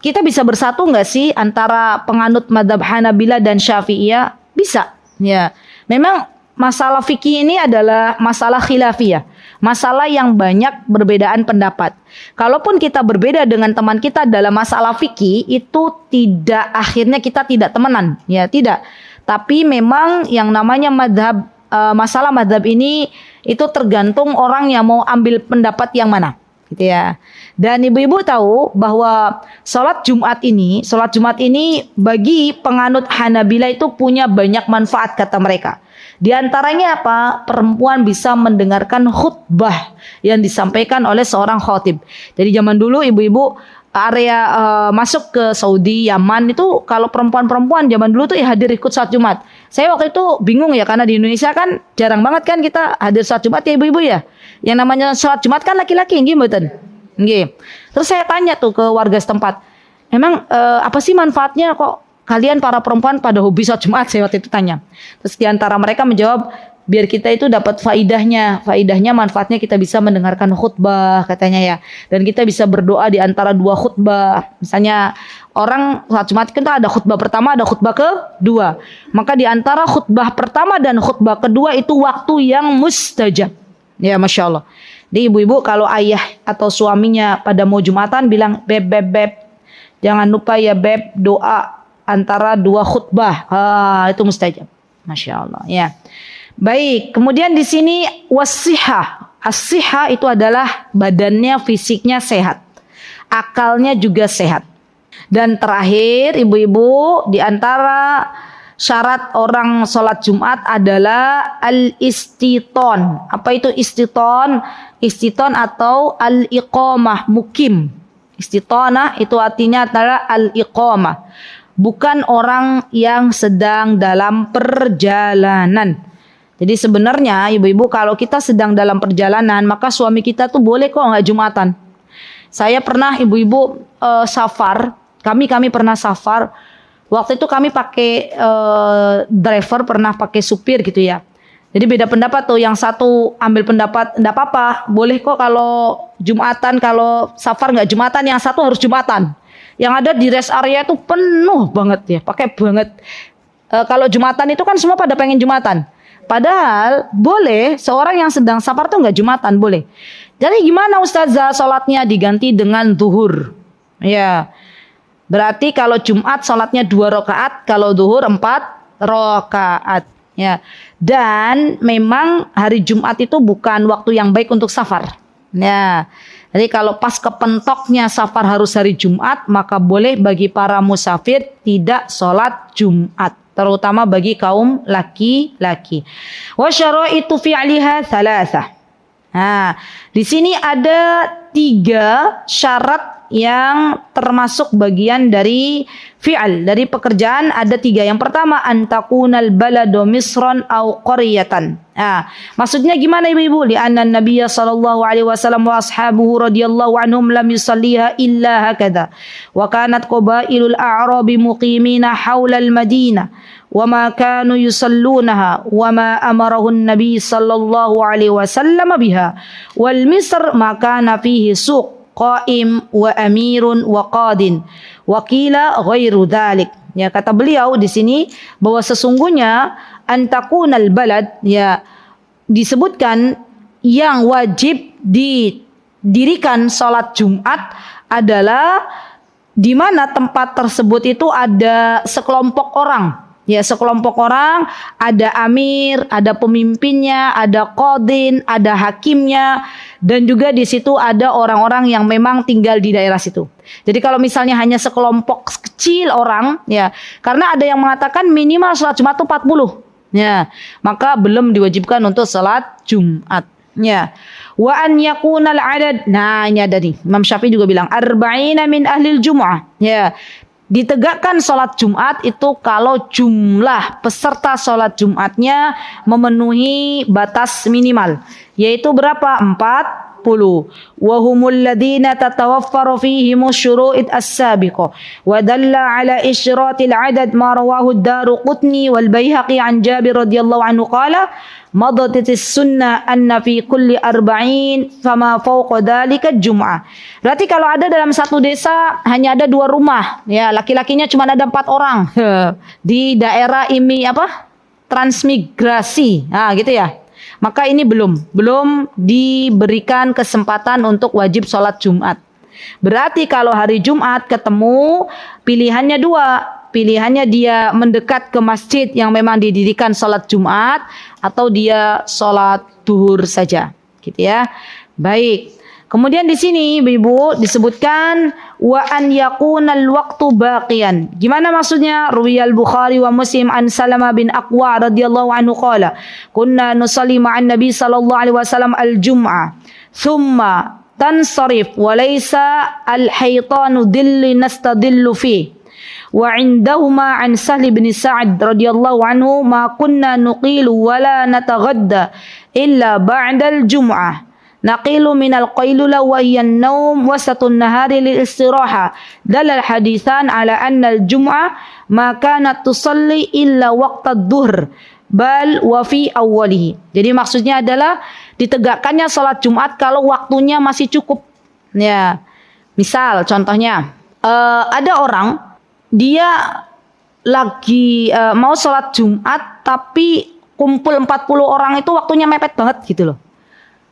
Speaker 3: kita bisa bersatu nggak sih antara penganut madhab Hanabila dan Syafi'iyah? Bisa. Ya, memang masalah fikih ini adalah masalah khilafiyah, masalah yang banyak perbedaan pendapat. Kalaupun kita berbeda dengan teman kita dalam masalah fikih, itu tidak akhirnya kita tidak temenan, ya tidak. Tapi memang yang namanya madhab, masalah madhab ini itu tergantung orang yang mau ambil pendapat yang mana. Gitu ya. Dan ibu-ibu tahu bahwa sholat Jumat ini bagi penganut Hanabila itu punya banyak manfaat kata mereka. Di antaranya apa? Perempuan bisa mendengarkan khutbah yang disampaikan oleh seorang khatib. Jadi zaman dulu ibu-ibu area masuk ke Saudi, Yaman itu kalau perempuan-perempuan zaman dulu tuh ya hadir ikut sholat Jumat. Saya waktu itu bingung ya karena di Indonesia kan jarang banget kan kita hadir sholat Jumat ya ibu-ibu ya. Yang namanya sholat Jumat kan laki-laki, betul. Terus saya tanya tuh ke warga setempat, emang apa sih manfaatnya kok kalian para perempuan pada hobi sholat Jumat? Saya waktu itu tanya. Terus diantara mereka menjawab, biar kita itu dapat faidahnya manfaatnya kita bisa mendengarkan khutbah katanya ya. Dan kita bisa berdoa di antara dua khutbah. Misalnya orang sholat Jumat kan ada khutbah pertama, ada khutbah kedua. Maka di antara khutbah pertama dan khutbah kedua itu waktu yang mustajab. Ya, Masya Allah. Jadi ibu-ibu kalau ayah atau suaminya pada mau Jumatan bilang, beb, jangan lupa ya beb doa antara dua khutbah. Itu mustajab. Masya Allah. Ya. Baik. Kemudian di sini wasihah. As-sihah itu adalah badannya, fisiknya sehat. Akalnya juga sehat. Dan terakhir ibu-ibu di antara syarat orang sholat Jumat adalah al-istiton. Apa itu istiton? Istiton atau al-iqamah, mukim. Istitonah itu artinya adalah al-iqamah. Bukan orang yang sedang dalam perjalanan. Jadi sebenarnya ibu-ibu kalau kita sedang dalam perjalanan maka suami kita tuh boleh kok nggak Jumatan. Saya pernah ibu-ibu safar Kami pernah safar. Waktu itu kami pakai driver, pernah pakai supir gitu ya. Jadi beda pendapat tuh. Yang satu ambil pendapat enggak apa-apa, boleh kok kalau Jumatan, kalau safar enggak Jumatan, yang satu harus Jumatan. Yang ada di rest area itu penuh banget ya, pakai banget. Kalau Jumatan itu kan semua pada pengen Jumatan. Padahal boleh seorang yang sedang safar tuh enggak Jumatan, boleh. Jadi gimana Ustazah sholatnya diganti dengan zuhur? Ya, berarti kalau Jumat sholatnya 2 rakaat, kalau zuhur 4 rakaat. Ya, dan memang hari Jumat itu bukan waktu yang baik untuk safar. Ya, jadi kalau pas kepentoknya safar harus hari Jumat, maka boleh bagi para musafir tidak sholat Jumat, terutama bagi kaum laki-laki. Wa syaraitu fi'liha thalathah. Nah, di sini ada 3 syarat yang termasuk bagian dari fi'al, dari pekerjaan ada 3. Yang pertama, antakunal baladu misran au qaryatan. Nah, maksudnya gimana ibu-ibu? Li'anna Nabiyya sallallahu alaihi wasallam wa ashabuhu radhiyallahu anhum lam yusalliha illa hakadha. Wa kanat qabailul a'rabi muqimina hawla al-Madinah. وما كانوا يصلونها وما أمره النبي صلى الله عليه وسلم بها والمصر ما كان فيه سوق قائم وأمير وقاد وقيل غير ذلك. Ya, kata beliau di sini bahwa sesungguhnya antakunal balad, ya disebutkan yang wajib didirikan salat Jumat adalah di mana tempat tersebut itu ada sekelompok orang. Ya, sekelompok orang, ada amir, ada pemimpinnya, ada qadin, ada hakimnya, dan juga di situ ada orang-orang yang memang tinggal di daerah situ. Jadi kalau misalnya hanya sekelompok kecil orang, ya, karena ada yang mengatakan minimal salat Jumat itu 40. Ya, maka belum diwajibkan untuk salat Jumat. Ya. Wa an yakunal adad. Nah, ini ada nih. Imam Syafi'i juga bilang arba'ina min ahlil jum'ah. Ya. Ditegakkan sholat Jumat itu kalau jumlah peserta sholat Jumatnya memenuhi batas minimal. Yaitu berapa? 40. Wahumul ladina tatawaffaru fihimu syuru'id as-sabiqah. Wa dalla ala isyratil adad ma rawahu ad-Daruqutni wal Baihaqi an Jabir radhiyallahu anhu qala madatitis sunnah anna fi kulli arba'in fama fawqa dhalika jum'ah. Berarti kalau ada dalam satu desa hanya ada 2 rumah, ya laki-lakinya cuma ada 4 orang di daerah ini transmigrasi, nah gitu ya. Maka ini belum diberikan kesempatan untuk wajib sholat Jumat. Berarti kalau hari Jumat ketemu pilihannya 2. Pilihannya dia mendekat ke masjid yang memang didirikan sholat Jumat atau dia sholat duhur saja, gitu ya. Baik. Kemudian di sini ibu-ibu disebutkan wa an yakunal waqtu baqiyan. Gimana maksudnya? Ruwiyal Bukhari wa Muslim an Salama bin Aqwa radhiyallahu anhu qala kunna nusalli ma'an nabi sallallahu alaihi wasallam al-jum'ah thumma tansarif wa laysa al-haytanu dhilli nastadillu fi. Wa indahuma an Sahl bin Sa'ad radhiyallahu anhu ma kunna nuqilu wa la nataghadda illa ba'da al-jum'ah. Naqilu minal qailula wa hiya an-naum wasatun nahari lil istiraha. Dalal hadithan ala anna al-jum'ah ma kanat tusalli illa waqta adh-dhuhr bal wa fi awwalihi. Jadi maksudnya adalah ditegakkannya salat Jumat kalau waktunya masih cukup. Ya. Misal contohnya ada orang dia lagi mau sholat Jumat tapi kumpul 40 orang itu waktunya mepet banget gitu loh.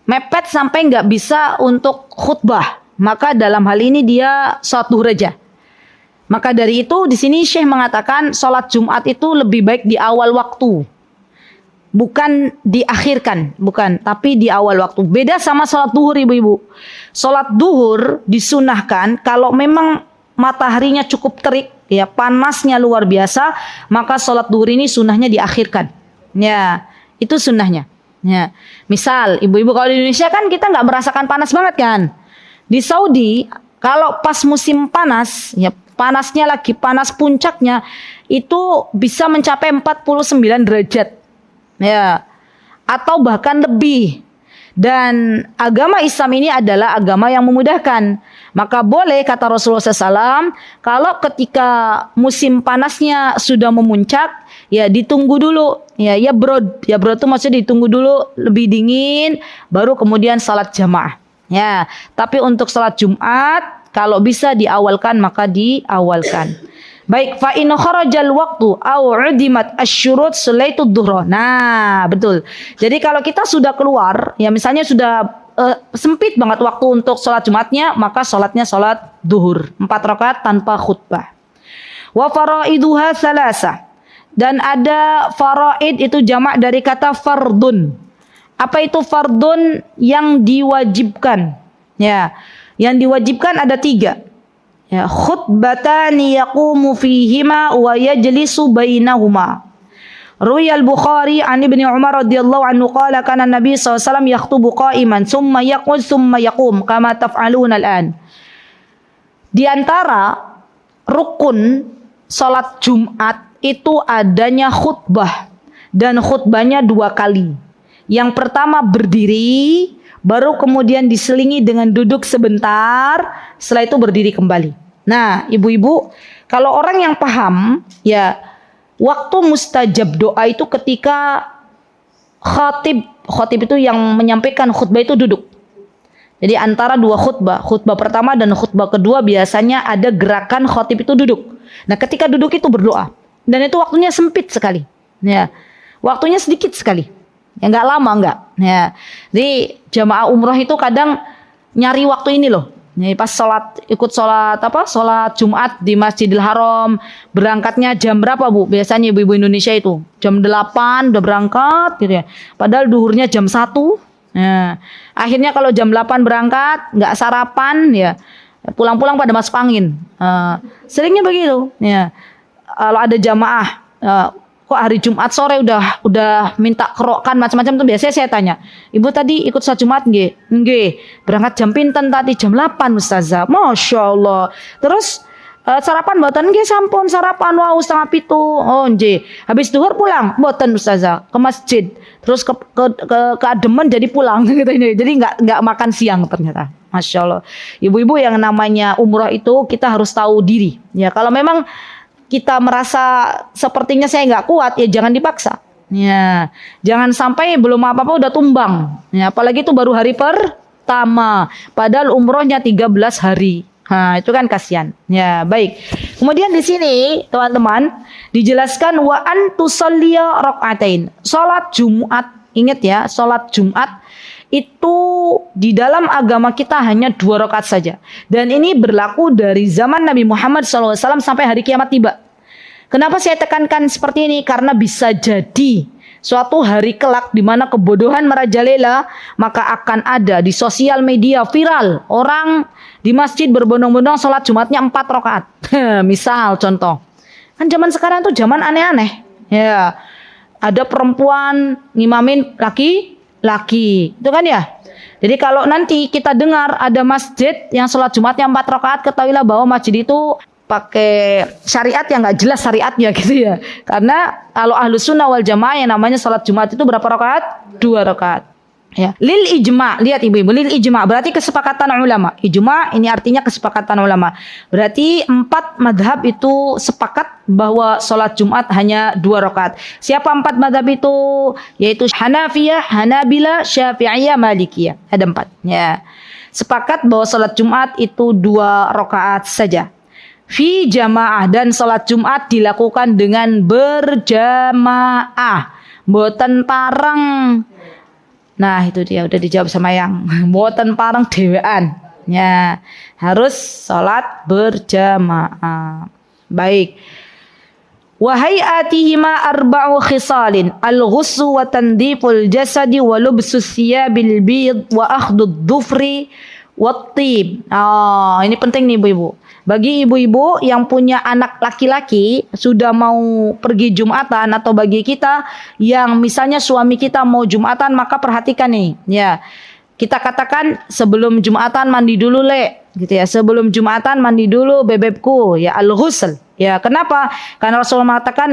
Speaker 3: Mepet sampai nggak bisa untuk khutbah. Maka dalam hal ini dia sholat duhur aja. Maka dari itu di sini Syekh mengatakan sholat Jumat itu lebih baik di awal waktu. Bukan diakhirkan, bukan, tapi di awal waktu. Beda sama sholat duhur ibu-ibu. Sholat duhur disunahkan kalau memang mataharinya cukup terik, ya panasnya luar biasa, maka sholat duhur ini sunnahnya diakhirkan. Ya, itu sunnahnya. Ya, misal ibu-ibu kalau di Indonesia kan kita nggak merasakan panas banget kan. Di Saudi kalau pas musim panas, ya panasnya lagi panas puncaknya itu bisa mencapai 49 derajat. Ya, atau bahkan lebih. Dan agama Islam ini adalah agama yang memudahkan. Maka boleh kata Rasulullah SAW, kalau ketika musim panasnya sudah memuncak, ya ditunggu dulu. Ya brod itu maksudnya ditunggu dulu lebih dingin, baru kemudian salat jamaah. Ya, tapi untuk salat Jumat kalau bisa diawalkan maka diawalkan. Baik, fa in kharajal waqtu aw udimat asyurut sulaitud dhuhra. Nah, betul. Jadi kalau kita sudah keluar, ya misalnya sudah sempit banget waktu untuk sholat Jumatnya, maka sholatnya sholat duhur 4 rakaat tanpa khutbah. Wa faraiduha salasa. Dan ada faraid itu jamak dari kata fardun. Apa itu fardun? Yang diwajibkan. Ya, yang diwajibkan ada 3. Ya, khutbatani yaqumu fihima wa yajlisu bainahuma. Ruya al-Bukhari an Ibnu Umar radhiyallahu anhu qala kana Nabi sallallahu alaihi wasallam yakhutubu qa'iman thumma yaqud thumma yaqum kama taf'aluna al-an. Di antara rukun salat Jumat itu adanya khutbah, dan khutbahnya 2 kali. Yang pertama berdiri, baru kemudian diselingi dengan duduk sebentar, setelah itu berdiri kembali. Nah, ibu-ibu, kalau orang yang paham, ya waktu mustajab doa itu ketika khatib itu yang menyampaikan khutbah itu duduk. Jadi antara 2 khutbah pertama dan khutbah kedua biasanya ada gerakan khatib itu duduk. Nah, ketika duduk itu berdoa, dan itu waktunya sempit sekali. Ya, waktunya sedikit sekali. Ya nggak lama nggak. Ya, jadi jamaah umroh itu kadang nyari waktu ini loh. Ya, pas ikut sholat Jumat di Masjidil Haram, berangkatnya jam berapa Bu? Biasanya ibu-ibu Indonesia itu jam 8 udah berangkat gitu ya. Padahal duhurnya jam 1. Ya, akhirnya kalau jam 8 berangkat nggak sarapan ya, pulang-pulang pada masuk angin. Seringnya begitu. Ya, kalau ada jamaah kok hari Jumat sore udah minta kerokan macam-macam tuh, biasanya saya tanya, ibu tadi ikut sholat Jumat nggih? Nggih. Berangkat jam pinten tadi? Jam 8 Ustazah. Masya Allah. Terus sarapan mboten? Nggih sampun sarapan wau 6:30. Oh nggih. Habis duhur pulang? Mboten Ustazah, ke masjid. Terus ke Ademen jadi pulang gitu. Jadi nggak makan siang ternyata. Masya Allah. Ibu-ibu yang namanya umroh itu kita harus tahu diri. Ya, kalau memang kita merasa sepertinya saya nggak kuat, ya jangan dipaksa. Ya, jangan sampai belum apa-apa udah tumbang. Ya, apalagi itu baru hari pertama, padahal umrohnya 13 hari. Nah, itu kan kasihan. Ya, baik. Kemudian di sini teman-teman dijelaskan wa an tusalliya rakaatain. Salat Jumat, ingat ya, salat Jumat itu di dalam agama kita hanya 2 rakaat saja. Dan ini berlaku dari zaman Nabi Muhammad SAW sampai hari kiamat tiba. Kenapa saya tekankan seperti ini? Karena bisa jadi suatu hari kelak di mana kebodohan merajalela, maka akan ada di sosial media viral orang di masjid berbondong-bondong sholat Jumatnya 4 rakaat. Misal contoh, kan zaman sekarang tuh zaman aneh-aneh. Ya, ada perempuan ngimamin laki-laki, itu kan ya. Jadi kalau nanti kita dengar ada masjid yang sholat Jumatnya 4 rakaat, ketahuilah bahwa masjid itu pakai syariat yang nggak jelas syariatnya gitu ya. Karena kalau ahlu sunnah wal jamaah yang namanya sholat Jumat itu berapa rakaat? 2 rakaat. Ya. Lil ijma, lihat ibu-ibu, lil ijma berarti kesepakatan ulama. Ijma ini artinya kesepakatan ulama. Berarti 4 madhab itu sepakat bahwa sholat Jumat hanya 2 rakaat. Siapa 4 madhab itu? Yaitu Hanafiyah, Hanabila, Syafi'iyah, Malikiyah. Ada 4. Ya. Sepakat bahwa sholat Jumat itu 2 rakaat saja. Fi jamaah, dan sholat Jumat dilakukan dengan berjamaah, mboten pareng. Nah itu dia udah dijawab sama yang mboten pareng dewean. Ya, harus sholat berjamaah. Baik. Wa hay'atihima arba'u khisalin, al-ghuslu wa tandiful jasadi wa lubsus thiyabil bid wa akhdud dhufri wa tib. Ini penting nih ibu-ibu. Bagi ibu-ibu yang punya anak laki-laki sudah mau pergi Jumatan, atau bagi kita yang misalnya suami kita mau Jumatan, maka perhatikan nih, ya. Kita katakan sebelum Jumatan mandi dulu gitu ya. Sebelum Jumatan mandi dulu bebekku, ya, al-ghusl. Ya, kenapa? Karena Rasulullah mengatakan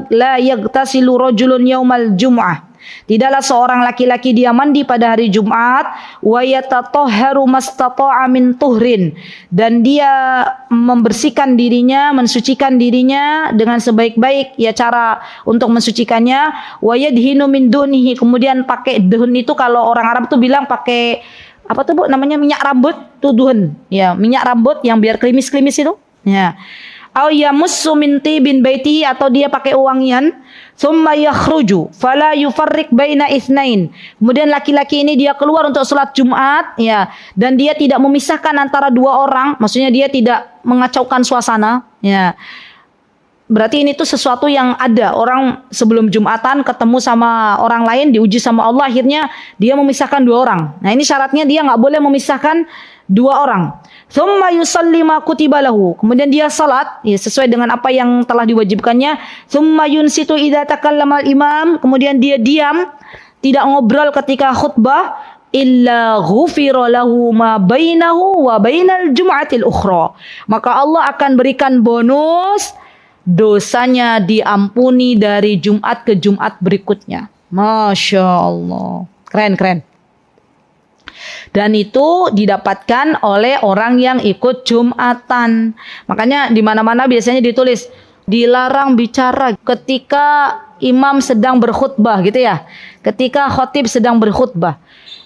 Speaker 3: la yagtasilu rajulun yaumal jum'ah Tidaklah seorang laki-laki dia mandi pada hari Jumat wa yatatahharu mastata'a min tuhrin, dan dia membersihkan dirinya, mensucikan dirinya dengan sebaik-baik ya cara untuk mensucikannya, wa yadhinu min dunihi, kemudian pakai duhun itu kalau orang Arab tuh bilang pakai apa tuh Bu namanya, minyak rambut tuh duhun. Ya, minyak rambut yang biar klimis-klimis itu. Ya. Au yamussu min tibin baitihi, atau dia pakai wangian, summa yakhruju fala yufarriq baina itsnain. Kemudian laki-laki ini dia keluar untuk salat Jumat ya, dan dia tidak memisahkan antara dua orang, maksudnya dia tidak mengacaukan suasana ya. Berarti ini tuh sesuatu yang ada, orang sebelum Jumatan ketemu sama orang lain, diuji sama Allah, akhirnya dia memisahkan dua orang. Nah, ini syaratnya dia nggak boleh memisahkan dua orang. Thumma yusalli ma kutiba lahu. Kemudian dia salat ya, sesuai dengan apa yang telah diwajibkannya. Thumma yunsitu idza takallama al-imam. Kemudian dia diam, tidak ngobrol ketika khutbah. Illa ghufira lahu ma bainahu wa bainal jum'atil ukhra. Maka Allah akan berikan bonus, dosanya diampuni dari Jumat ke Jumat berikutnya. Masya Allah. Keren. Dan itu didapatkan oleh orang yang ikut Jumatan. Makanya di mana-mana biasanya ditulis dilarang bicara ketika imam sedang berkhutbah gitu ya. Ketika khatib sedang berkhutbah.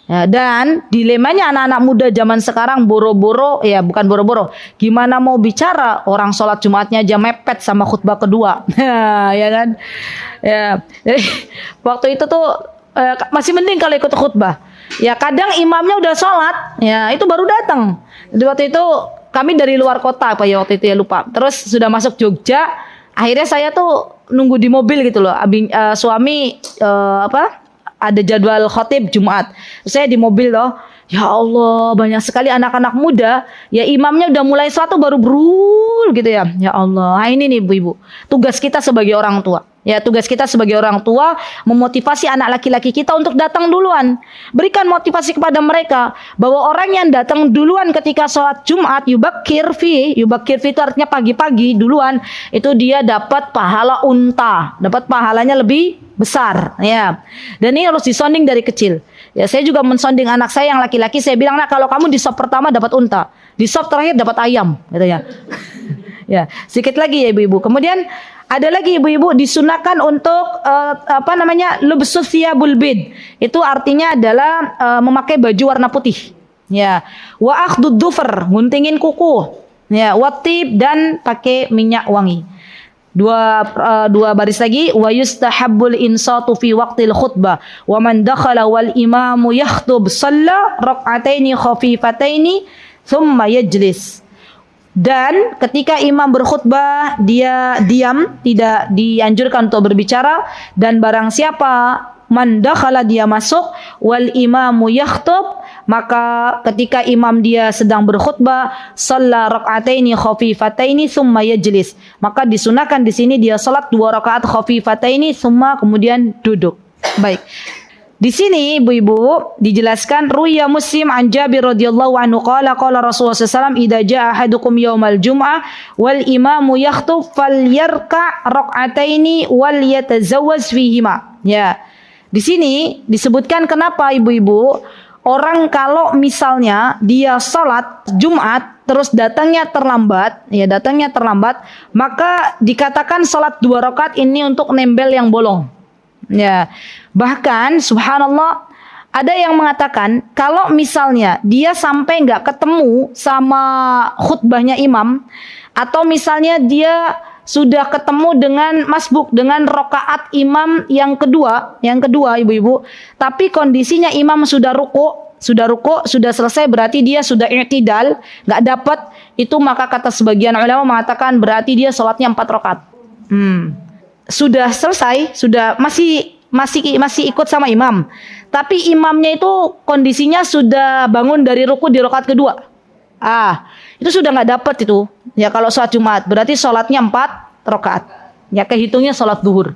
Speaker 3: Ya, dan dilemanya anak-anak muda zaman sekarang boro-boro, ya bukan boro-boro, gimana mau bicara orang sholat Jumatnya aja mepet sama khutbah kedua. Ya kan. Ya. Jadi waktu itu tuh masih mending kalau ikut khutbah. Ya kadang imamnya udah sholat, ya itu baru datang. Jadi waktu itu kami dari luar kota apa ya waktu itu ya lupa. Terus sudah masuk Jogja, akhirnya saya tuh nunggu di mobil gitu loh. Suami ada jadwal khotib Jumat. Saya di mobil loh. Ya Allah, banyak sekali anak-anak muda. Ya imamnya udah mulai suatu baru brul gitu ya. Ya Allah, nah, ini nih ibu-ibu. Tugas kita sebagai orang tua. Ya, tugas kita sebagai orang tua memotivasi anak laki-laki kita untuk datang duluan. Berikan motivasi kepada mereka bahwa orang yang datang duluan ketika sholat Jumat, yubakir fi itu artinya pagi-pagi duluan, itu dia dapat pahala unta, dapat pahalanya lebih besar ya. Dan ini harus disonding dari kecil. Ya, saya juga mensonding anak saya yang laki-laki, saya bilang, "Nak, kalau kamu di sop pertama dapat unta, di sop terakhir dapat ayam," gitu ya. Ya, sedikit lagi ya ibu-ibu. Kemudian ada lagi ibu-ibu disunahkan untuk lubsus thiyabul bid. Itu artinya adalah memakai baju warna putih. Ya, wa akhdud dhufr, guntingin kuku. Ya, watib, dan pakai minyak wangi. Dua baris lagi, wa yustahabbul insatu fi waqtil khutbah wa man dakhala wal imamu yakhtub shalla rak'ataini khafifataini thumma yajlis. Dan ketika imam berkhutbah dia diam, tidak dianjurkan untuk berbicara. Dan barang siapa man dakhala, dia masuk, wal imamu yakhtub, maka ketika imam dia sedang berkhutbah, shalla rak'ataini khafifataini thumma yajlis, maka disunahkan di sini dia salat 2 rakaat khafifataini thumma, kemudian duduk. Baik. Di sini ibu-ibu dijelaskan ruya Muslim an Jabir radhiyallahu anhu qala Rasulullah sallallahu alaihi wasallam idza jaa ahadukum yaumal jum'ah wal imamu yakhthub falyarka rak'ataini wal yatazawwaz fihima. Ya. Di sini disebutkan kenapa ibu-ibu orang kalau misalnya dia salat Jumat terus datangnya terlambat, maka dikatakan salat 2 rakaat ini untuk nembel yang bolong. Ya, bahkan subhanallah ada yang mengatakan kalau misalnya dia sampai nggak ketemu sama khutbahnya imam, atau misalnya dia sudah ketemu dengan masbuk, dengan rakaat imam yang kedua ibu-ibu, tapi kondisinya imam sudah ruku, sudah selesai, berarti dia sudah i'tidal, nggak dapat itu, maka kata sebagian ulama mengatakan berarti dia sholatnya 4 rakaat. Sudah selesai, sudah masih ikut sama imam, tapi imamnya itu kondisinya sudah bangun dari ruku di rakaat kedua. Itu sudah nggak dapat itu. Ya kalau sholat Jumat berarti sholatnya 4 rakaat. Ya kehitungnya sholat duhur.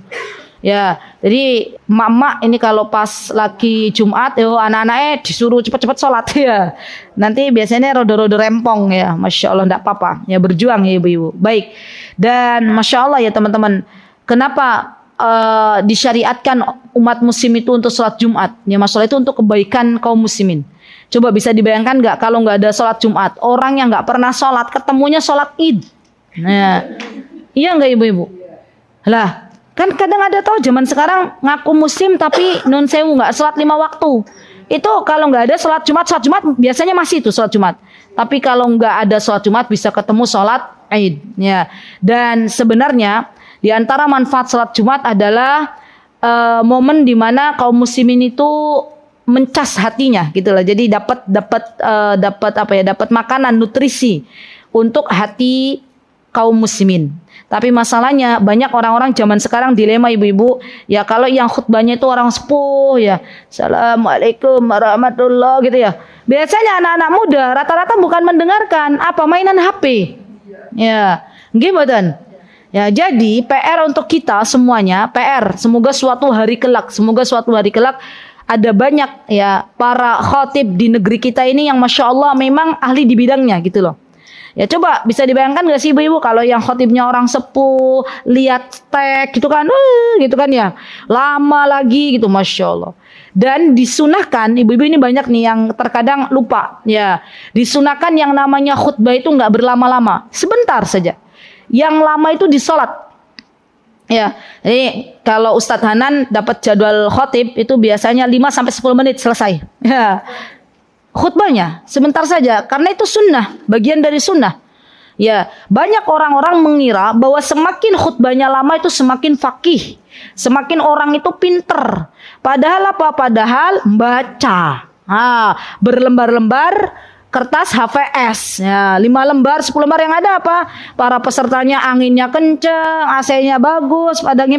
Speaker 3: Ya, jadi mak-mak ini kalau pas lagi Jumat, anak-anaknya disuruh cepat-cepat sholat ya. Nanti biasanya rodo-rodo rempong ya, masya Allah, nggak apa-apa. Ya berjuang ya ibu-ibu. Baik. Dan masya Allah ya teman-teman. Kenapa disyariatkan umat muslim itu untuk sholat Jumat. Ya, masalah itu untuk kebaikan kaum muslimin. Coba bisa dibayangkan nggak kalau nggak ada sholat Jumat, orang yang nggak pernah sholat ketemunya sholat Id. Nah, iya nggak ibu-ibu? Lah, kan kadang ada tahu zaman sekarang ngaku muslim tapi nun sewu nggak sholat 5 waktu. Itu kalau nggak ada sholat Jumat biasanya masih itu sholat Jumat. Tapi kalau nggak ada sholat Jumat bisa ketemu sholat Id. Ya. Dan sebenarnya di antara manfaat sholat Jumat adalah momen di mana kaum muslimin itu mencas hatinya, gitulah. Jadi dapat makanan nutrisi untuk hati kaum muslimin. Tapi masalahnya banyak orang-orang zaman sekarang dilema ibu-ibu, ya kalau yang khutbahnya itu orang sepuh ya, Assalamualaikum warahmatullah gitu ya. Biasanya anak-anak muda rata-rata bukan mendengarkan, mainan HP. Ya, gimana? Ya, jadi PR untuk kita semuanya, semoga suatu hari kelak ada banyak ya para khatib di negeri kita ini yang Masya Allah memang ahli di bidangnya gitu loh. Ya coba bisa dibayangkan gak sih ibu-ibu kalau yang khotibnya orang sepuh, lihat tag gitu kan ya, lama lagi gitu, Masya Allah. Dan disunahkan, ibu-ibu ini banyak nih yang terkadang lupa ya, disunahkan yang namanya khutbah itu gak berlama-lama, sebentar saja. Yang lama itu di sholat. Ya, jadi kalau Ustadz Hanan dapat jadwal khotib itu biasanya 5-10 menit selesai. Ya. Khutbahnya sebentar saja karena itu sunnah, bagian dari sunnah. Ya, banyak orang-orang mengira bahwa semakin khutbahnya lama itu semakin faqih, semakin orang itu pinter. Padahal apa? Padahal baca. Berlembar-lembar kertas HVS. Ya, 5 lembar, 10 lembar yang ada apa? Para pesertanya anginnya kenceng, AC-nya bagus, pada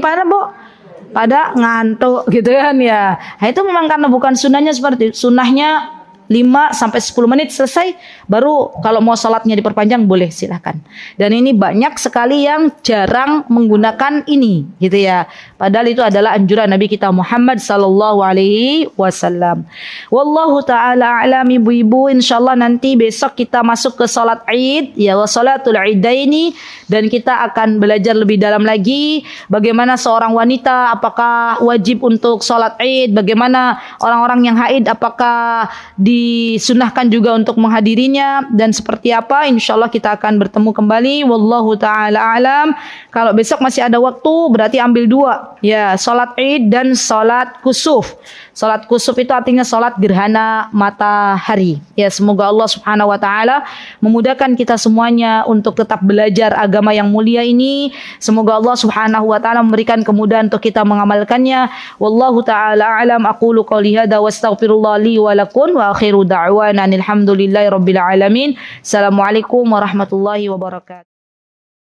Speaker 3: ngantuk gitu kan ya. Nah, itu memang karena bukan sunnahnya seperti itu. Sunnahnya 5-10 menit selesai, baru kalau mau sholatnya diperpanjang boleh silahkan. Dan ini banyak sekali yang jarang menggunakan ini gitu ya, padahal itu adalah anjuran Nabi kita Muhammad sallallahu alaihi wasallam. Wallahu taala alam ibu-ibu. Insyaallah nanti besok kita masuk ke sholat Id ya, wa sholatul idaini, dan kita akan belajar lebih dalam lagi bagaimana seorang wanita apakah wajib untuk sholat Id, bagaimana orang-orang yang haid apakah disunahkan juga untuk menghadirinya, dan seperti apa insyaallah kita akan bertemu kembali. Wallahu taala alam. Kalau besok masih ada waktu berarti ambil 2 ya, salat Id dan salat kusuf. Salat kusuf itu artinya salat gerhana matahari. Ya, semoga Allah Subhanahu wa taala memudahkan kita semuanya untuk tetap belajar agama yang mulia ini. Semoga Allah Subhanahu wa taala memberikan kemudahan untuk kita mengamalkannya. Wallahu taala alam. Aqulu qouli hadza wa astaghfirullah li wa lakum wa akhiru da'wana alhamdulillahi rabbil alamin. Assalamualaikum warahmatullahi wabarakatuh.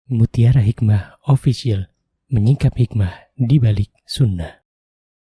Speaker 1: Mutiara Hikmah Official, menyingkap hikmah di balik sunnah.